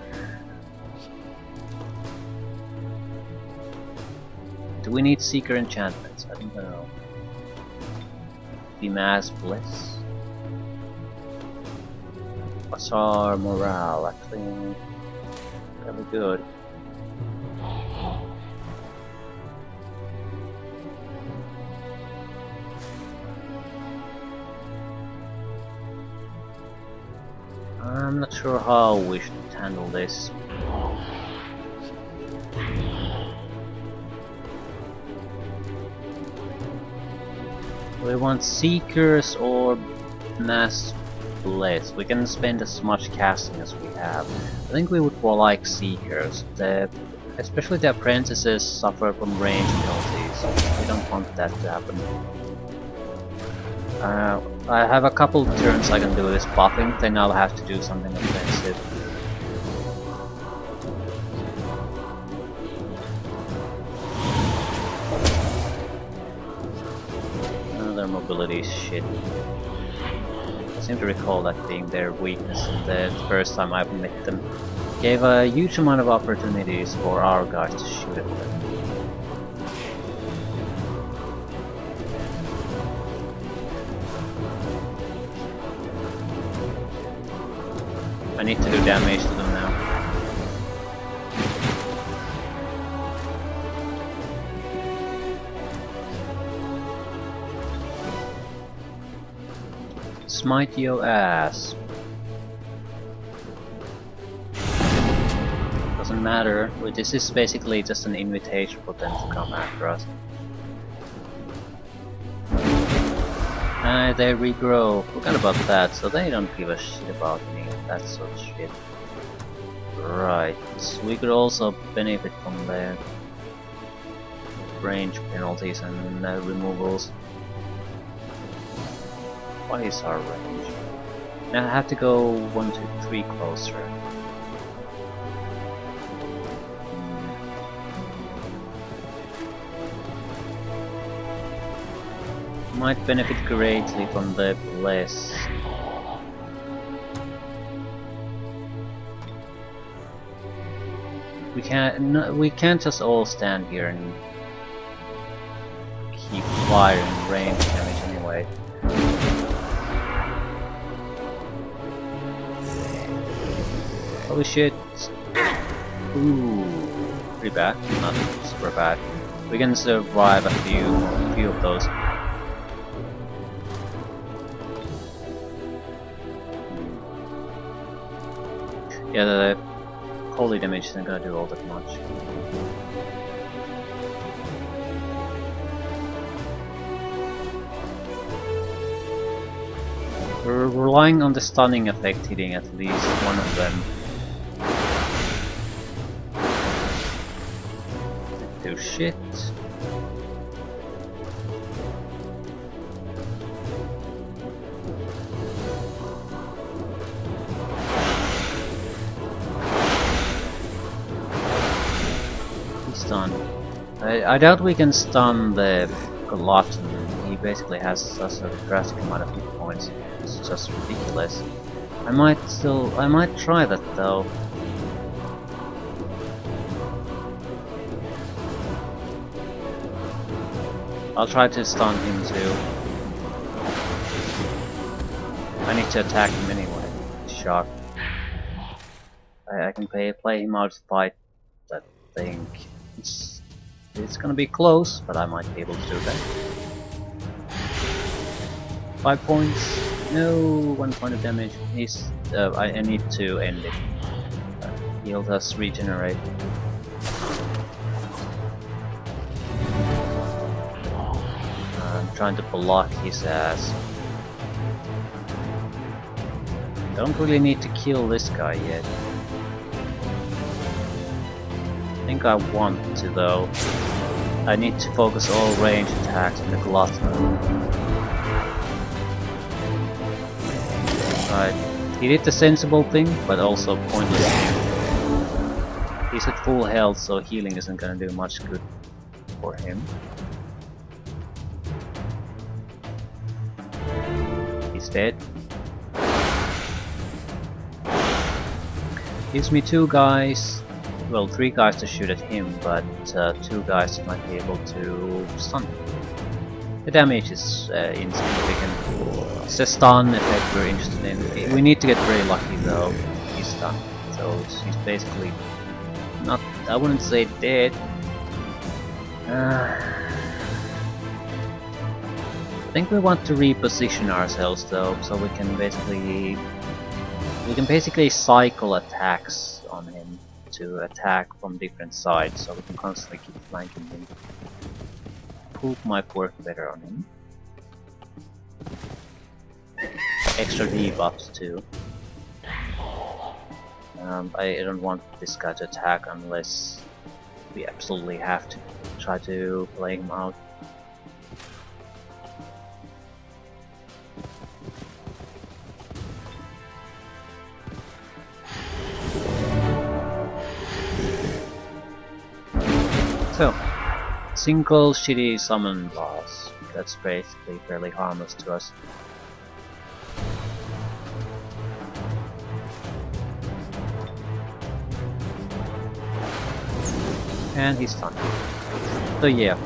do we need Seeker enchantments? I don't know. The Mass Bliss. What's our morale? Actually, really good. I'm not sure how we should handle this. We want Seekers or Mass Blitz. We can spend as much casting as we have. I think we would more like Seekers. Especially the apprentices suffer from range penalties. We don't want that to happen. I have a couple turns I can do this buffing, then I'll have to do something offensive. Their mobility is shit. I seem to recall that being their weakness the first time I've met them. Gave a huge amount of opportunities for our guys to shoot at them. I need to do damage to them now. Smite your ass. Doesn't matter, this is basically just an invitation for them to come after us. They regrow. Forgot about that, so they don't give a shit about me. That's so shit. Right, we could also benefit from the range penalties and removals. What is our range? Now I have to go 1, 2, 3 closer. Might benefit greatly from the bless. We can't just all stand here and keep firing range damage anyway. Holy shit! Ooh, pretty bad. Not super bad. We can survive a few of those. Yeah, the holy damage isn't gonna do all that much. We're relying on the stunning effect hitting at least one of them. Do shit. Stun. I doubt we can stun the Glutton. He basically has such a drastic amount of hit points. It's just ridiculous. I might try that though. I'll try to stun him too. I need to attack him anyway. Shock. I can play him out of fight. I think it's gonna be close, but I might be able to do that. 5 points. No, 1 point of damage. I need to end it. He'll just regenerate. I'm trying to block his ass. Don't really need to kill this guy yet. I think I want to though. I need to focus all range attacks on the Glutton. Right. He did the sensible thing, but also pointless thing. He's at full health, so healing isn't gonna do much good for him. He's dead. Gives me 2 guys, well 3 guys to shoot at him, but 2 guys might be able to stun him. The damage is insignificant. It's a stun effect we're interested in. We need to get very lucky though. He's stunned, so he's basically not, I wouldn't say dead. I think we want to reposition ourselves though, so we can basically cycle attacks on him to attack from different sides, so we can constantly keep flanking him. Poop might work better on him. Extra debuffs too. I don't want this guy to attack unless we absolutely have to try to play him out. So, single shitty summon boss. That's basically fairly harmless to us. And he's stunned. So yeah,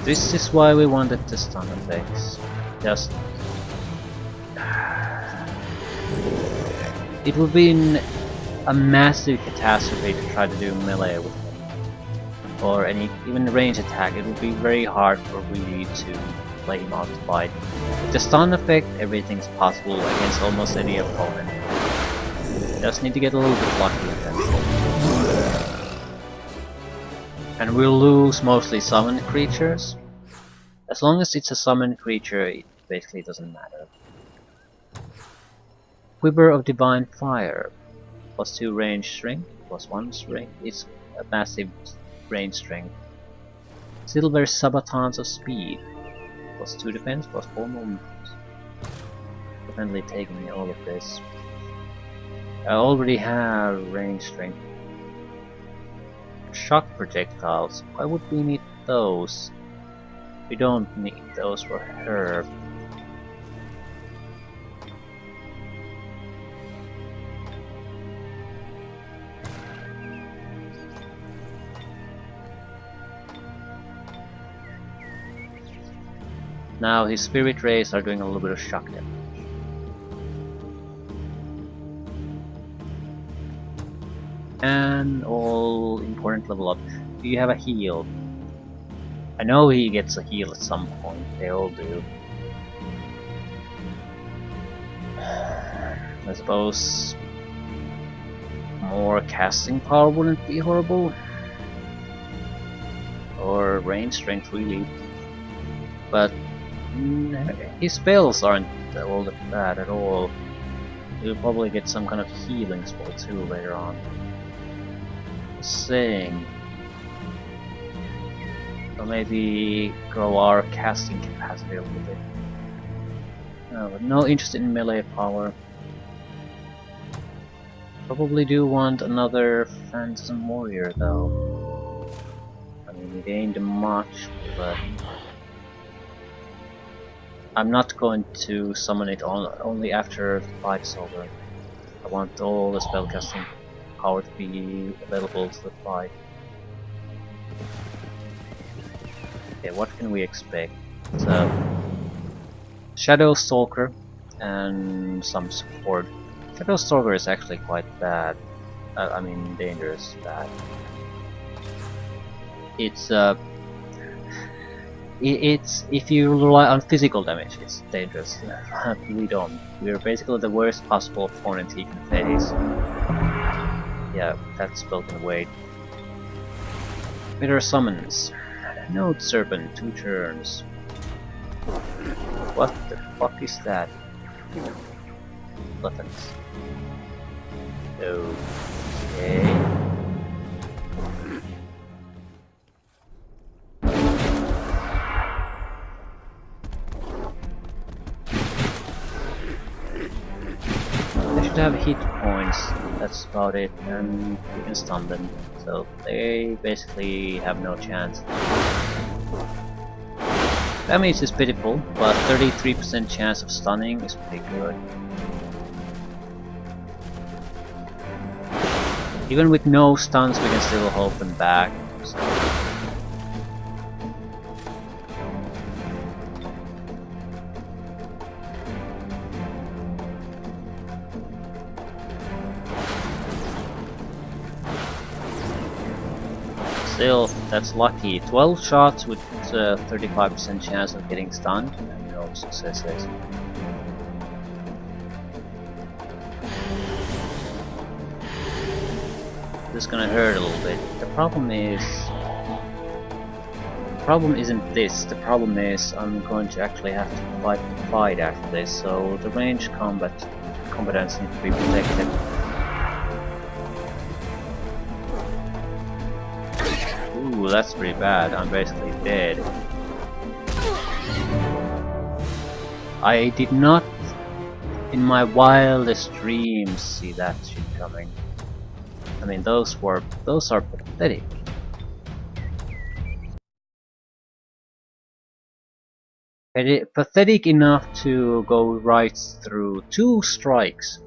this is why we wanted the stun effects. Just it would be a massive catastrophe to try to do melee with him, or even range attack. It would be very hard for Ryu to play him out to fight. With the stun effect, everything's possible against almost any opponent. Just need to get a little bit lucky eventually. And we'll lose mostly summoned creatures. As long as it's a summoned creature, it basically doesn't matter. Quiver of Divine Fire. +2 range strength, +1 strength. It's a massive range strength. Silver Sabatons of Speed. +2 defense, +4 movement. Definitely taking all of this. I already have range strength. Shock projectiles. Why would we need those? We don't need those for her. Now his spirit rays are doing a little bit of shock damage. And all important level up. Do you have a heal? I know he gets a heal at some point, they all do. I suppose more casting power wouldn't be horrible. Or range strength really. But his spells aren't all that bad at all. He'll probably get some kind of healing spell too later on. Saying, or maybe grow our casting capacity a little bit. But no interest in melee power. Probably do want another Phantasm Warrior though. mean, it ain't much, but I'm not going to summon it only after the fight is over. I want all the spellcasting power to be available to the fight. Okay, what can we expect? So, Shadow Stalker and some support. Shadow Stalker is actually quite bad. I mean, dangerous bad. It's if you rely on physical damage, it's dangerous. We don't. We're basically the worst possible opponent he can face. Yeah, that's spoken away. Bitter summons. Node Serpent, 2 turns. What the fuck is that? Buttons. Okay. They should have hit points, that's about it, and you can stun them. So they basically have no chance. Damage is pitiful, but 33% chance of stunning is pretty good. Even with no stuns, we can still hold them back. So. Still, that's lucky. 12 shots with 35% chance of getting stunned, and no successes. This is gonna hurt a little bit. The problem isn't this. The problem is I'm going to actually have to fight the fight after this, so the range combatants need to be protected. Ooh, that's pretty bad. I'm basically dead. I did not, in my wildest dreams, see that shit coming. I mean, those are pathetic. Pathetic enough to go right through 2 strikes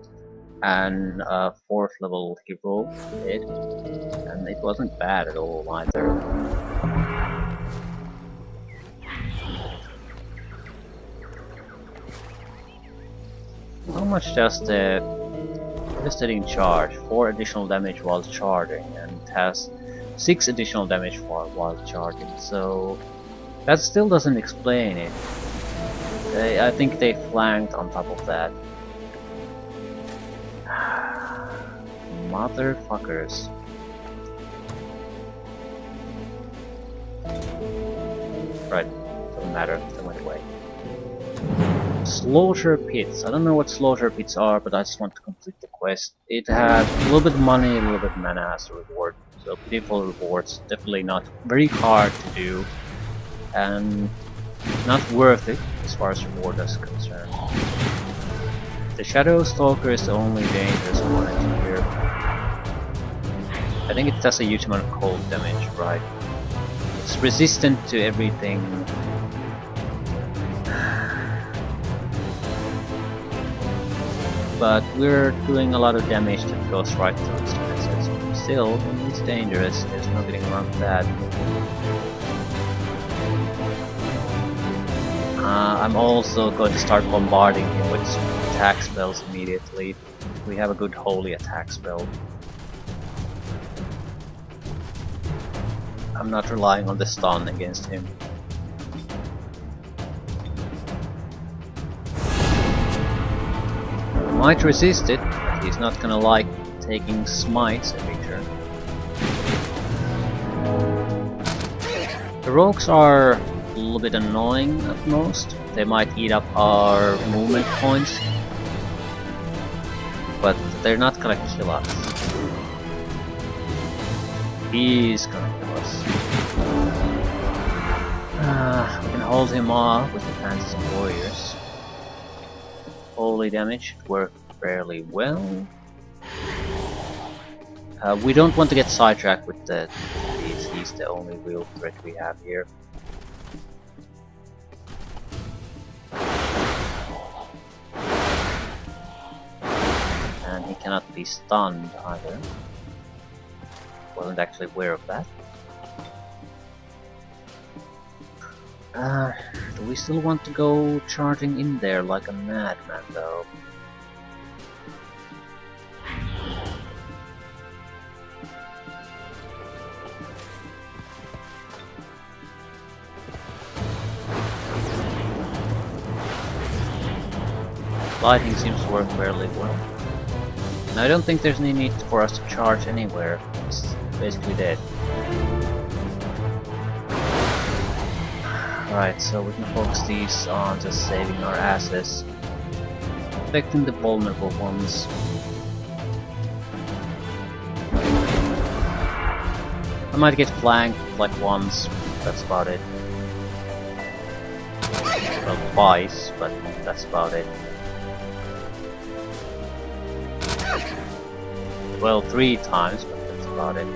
and a 4th level hero did, and it wasn't bad at all either. How much does the devastating charge? 4 additional damage while charging, and it has 6 additional damage while charging, so that still doesn't explain it. I think they flanked on top of that. Motherfuckers. Right, doesn't matter, they went away. Slaughter Pits. I don't know what Slaughter Pits are, but I just want to complete the quest. It had a little bit of money, a little bit of mana as a reward. So pitiful rewards, definitely not very hard to do. And not worth it as far as reward is concerned. The Shadow Stalker is the only dangerous one here. I think it does a huge amount of cold damage, right? It's resistant to everything. But we're doing a lot of damage that goes right through its defenses. Still, it's dangerous, there's no getting around that. I'm also going to start bombarding him with attack spells immediately. We have a good holy attack spell. I'm not relying on the stun against him. Might resist it, but he's not gonna like taking smites every turn. The rogues are a little bit annoying at most. They might eat up our movement points, but they're not gonna kill us. He's gonna kill us. We can hold him off with the Panthers and Warriors. Holy damage worked fairly well. We don't want to get sidetracked with these the only real threat we have here. And he cannot be stunned either. Wasn't actually aware of that. Do we still want to go charging in there like a madman though? Lightning seems to work fairly well. And I don't think there's any need for us to charge anywhere. It's basically dead. Right, so we can focus these on just saving our asses. Protecting the vulnerable ones. I might get flanked like once, that's about it. Well, twice, but that's about it. Well, 3 times, but that's about it.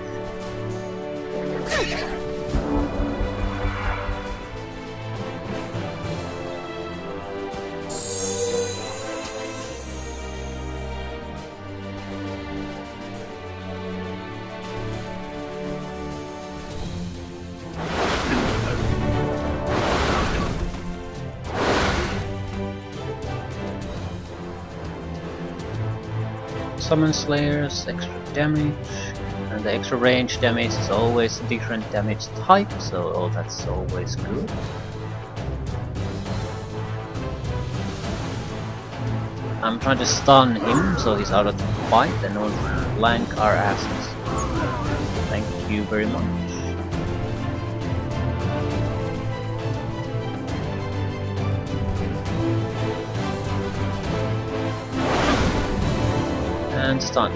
Summon Slayers, extra damage, and the extra range damage is always a different damage type, so that's always good. I'm trying to stun him so he's out of the fight and won't flank our asses. Thank you very much. And stun.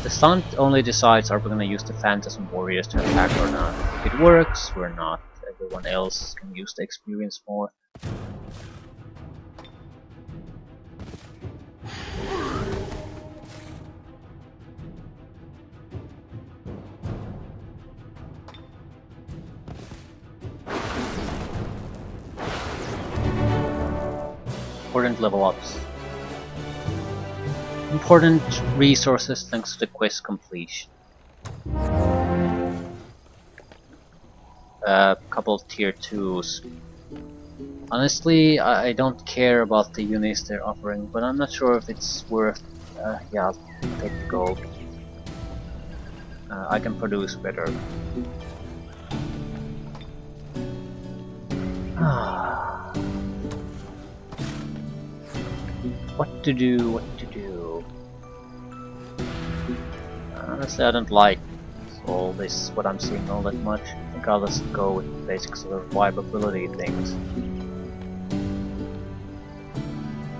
The stun only decides are we gonna use the Phantasm Warriors to attack or not. If it works, we're not. Everyone else can use the experience more. Important level ups. Important resources thanks to the quest completion. A couple of tier 2s. Honestly, I don't care about the units they're offering, but I'm not sure if it's worth. Yeah, I'll take the gold. I can produce better. What to do? What to do? Honestly, I don't like all this, what I'm seeing all that much. I think I'll just go with basic survivability things.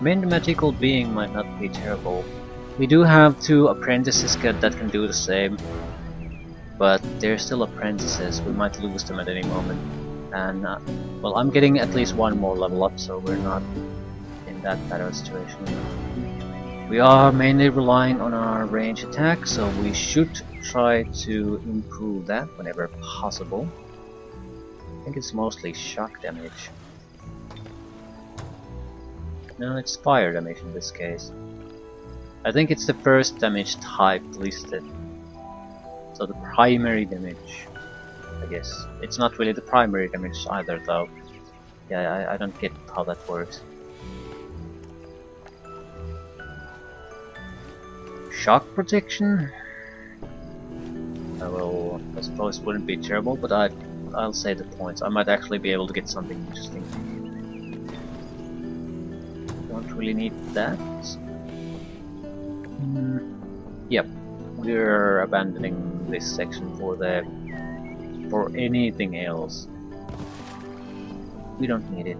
Main magical being might not be terrible. We do have 2 apprentices that can do the same, but they're still apprentices. We might lose them at any moment. And well, I'm getting at least 1 more level up, so we're not in that bad of a situation. We are mainly relying on our range attack, so we should try to improve that whenever possible. I think it's mostly shock damage. No, it's fire damage in this case. I think it's the first damage type listed. So the primary damage, I guess. It's not really the primary damage either though. Yeah, I don't get how that works. Shock protection? Well, I suppose it wouldn't be terrible, but I'll say the points. I might actually be able to get something interesting. Don't really need that. Yep, we're abandoning this section for anything else. We don't need it.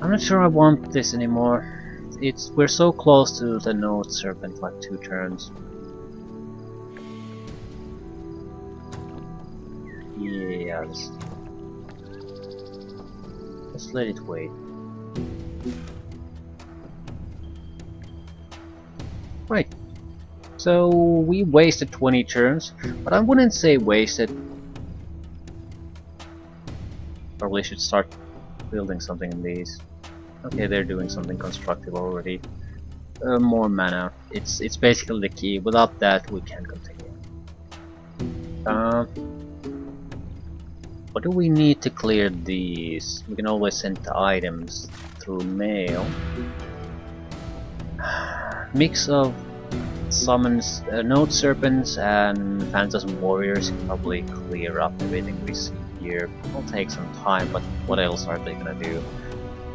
I'm not sure I want this anymore. We're so close to the Node Serpent, like 2 turns. Yeah, let's let it wait. Right. So we wasted 20 turns, but I wouldn't say wasted. Probably should start building something in these. Okay, they're doing something constructive already. More mana. It's basically the key. Without that, we can't continue. What do we need to clear these? We can always send the items through mail. Mix of summons, node serpents and phantasm warriors can probably clear up everything we see here. It'll take some time, but what else are they gonna do?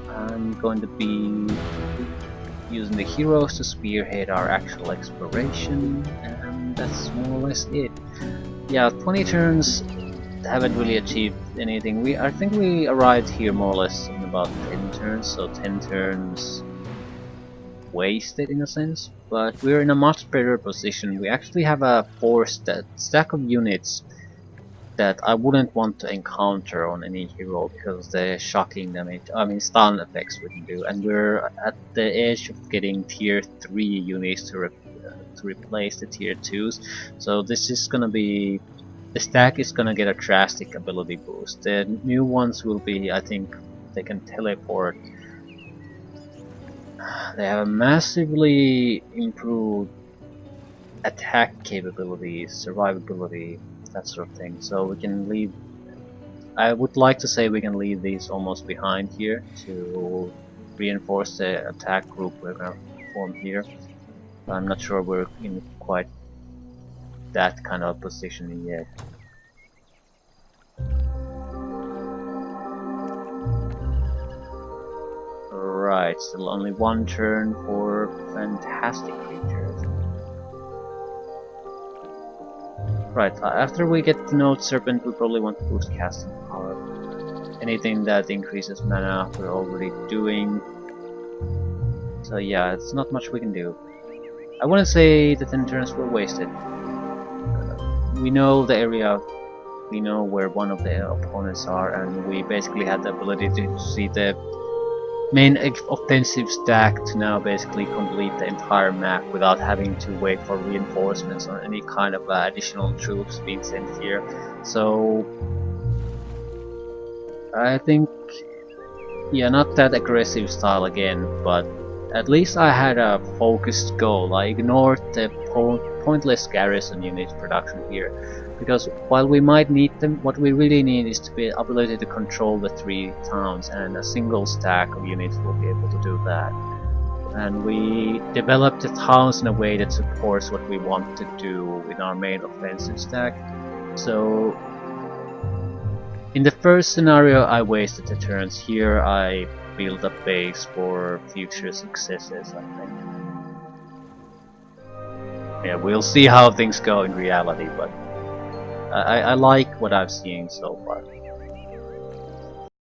I'm going to be using the heroes to spearhead our actual exploration, and that's more or less it. Yeah, 20 turns haven't really achieved anything. I think we arrived here more or less in about 10 turns, so 10 turns wasted in a sense, but we're in a much better position. We actually have a stack of units that I wouldn't want to encounter on any hero because the shocking damage, I mean stun effects we can do, and we're at the edge of getting tier 3 units to replace the tier 2s, so this is gonna be, the stack is gonna get a drastic ability boost. The new ones will be, I think, they can teleport. They have a massively improved attack capabilities, survivability, that sort of thing. So we can leave. I would like to say we can leave these almost behind here to reinforce the attack group we're gonna form here. I'm not sure we're in quite that kind of position yet. Right, still only one turn for fantastic creatures. Right, after we get the Node Serpent, we probably want to boost casting power. Anything that increases mana we're already doing. So yeah, it's not much we can do. I wouldn't say the 10 turns were wasted. We know the area, we know where one of the opponents are, and we basically had the ability to see the main offensive stack to now basically complete the entire map without having to wait for reinforcements or any kind of additional troops being sent here. So I think, yeah, not that aggressive style again, but at least I had a focused goal. I ignored the pointless garrison unit production here, because while we might need them, what we really need is to be ability to control the 3 towns, and a single stack of units will be able to do that. And we developed the towns in a way that supports what we want to do in our main offensive stack. So in the first scenario I wasted the turns. Here I build a base for future successes, I think. Yeah, we'll see how things go in reality, but I like what I've seen so far.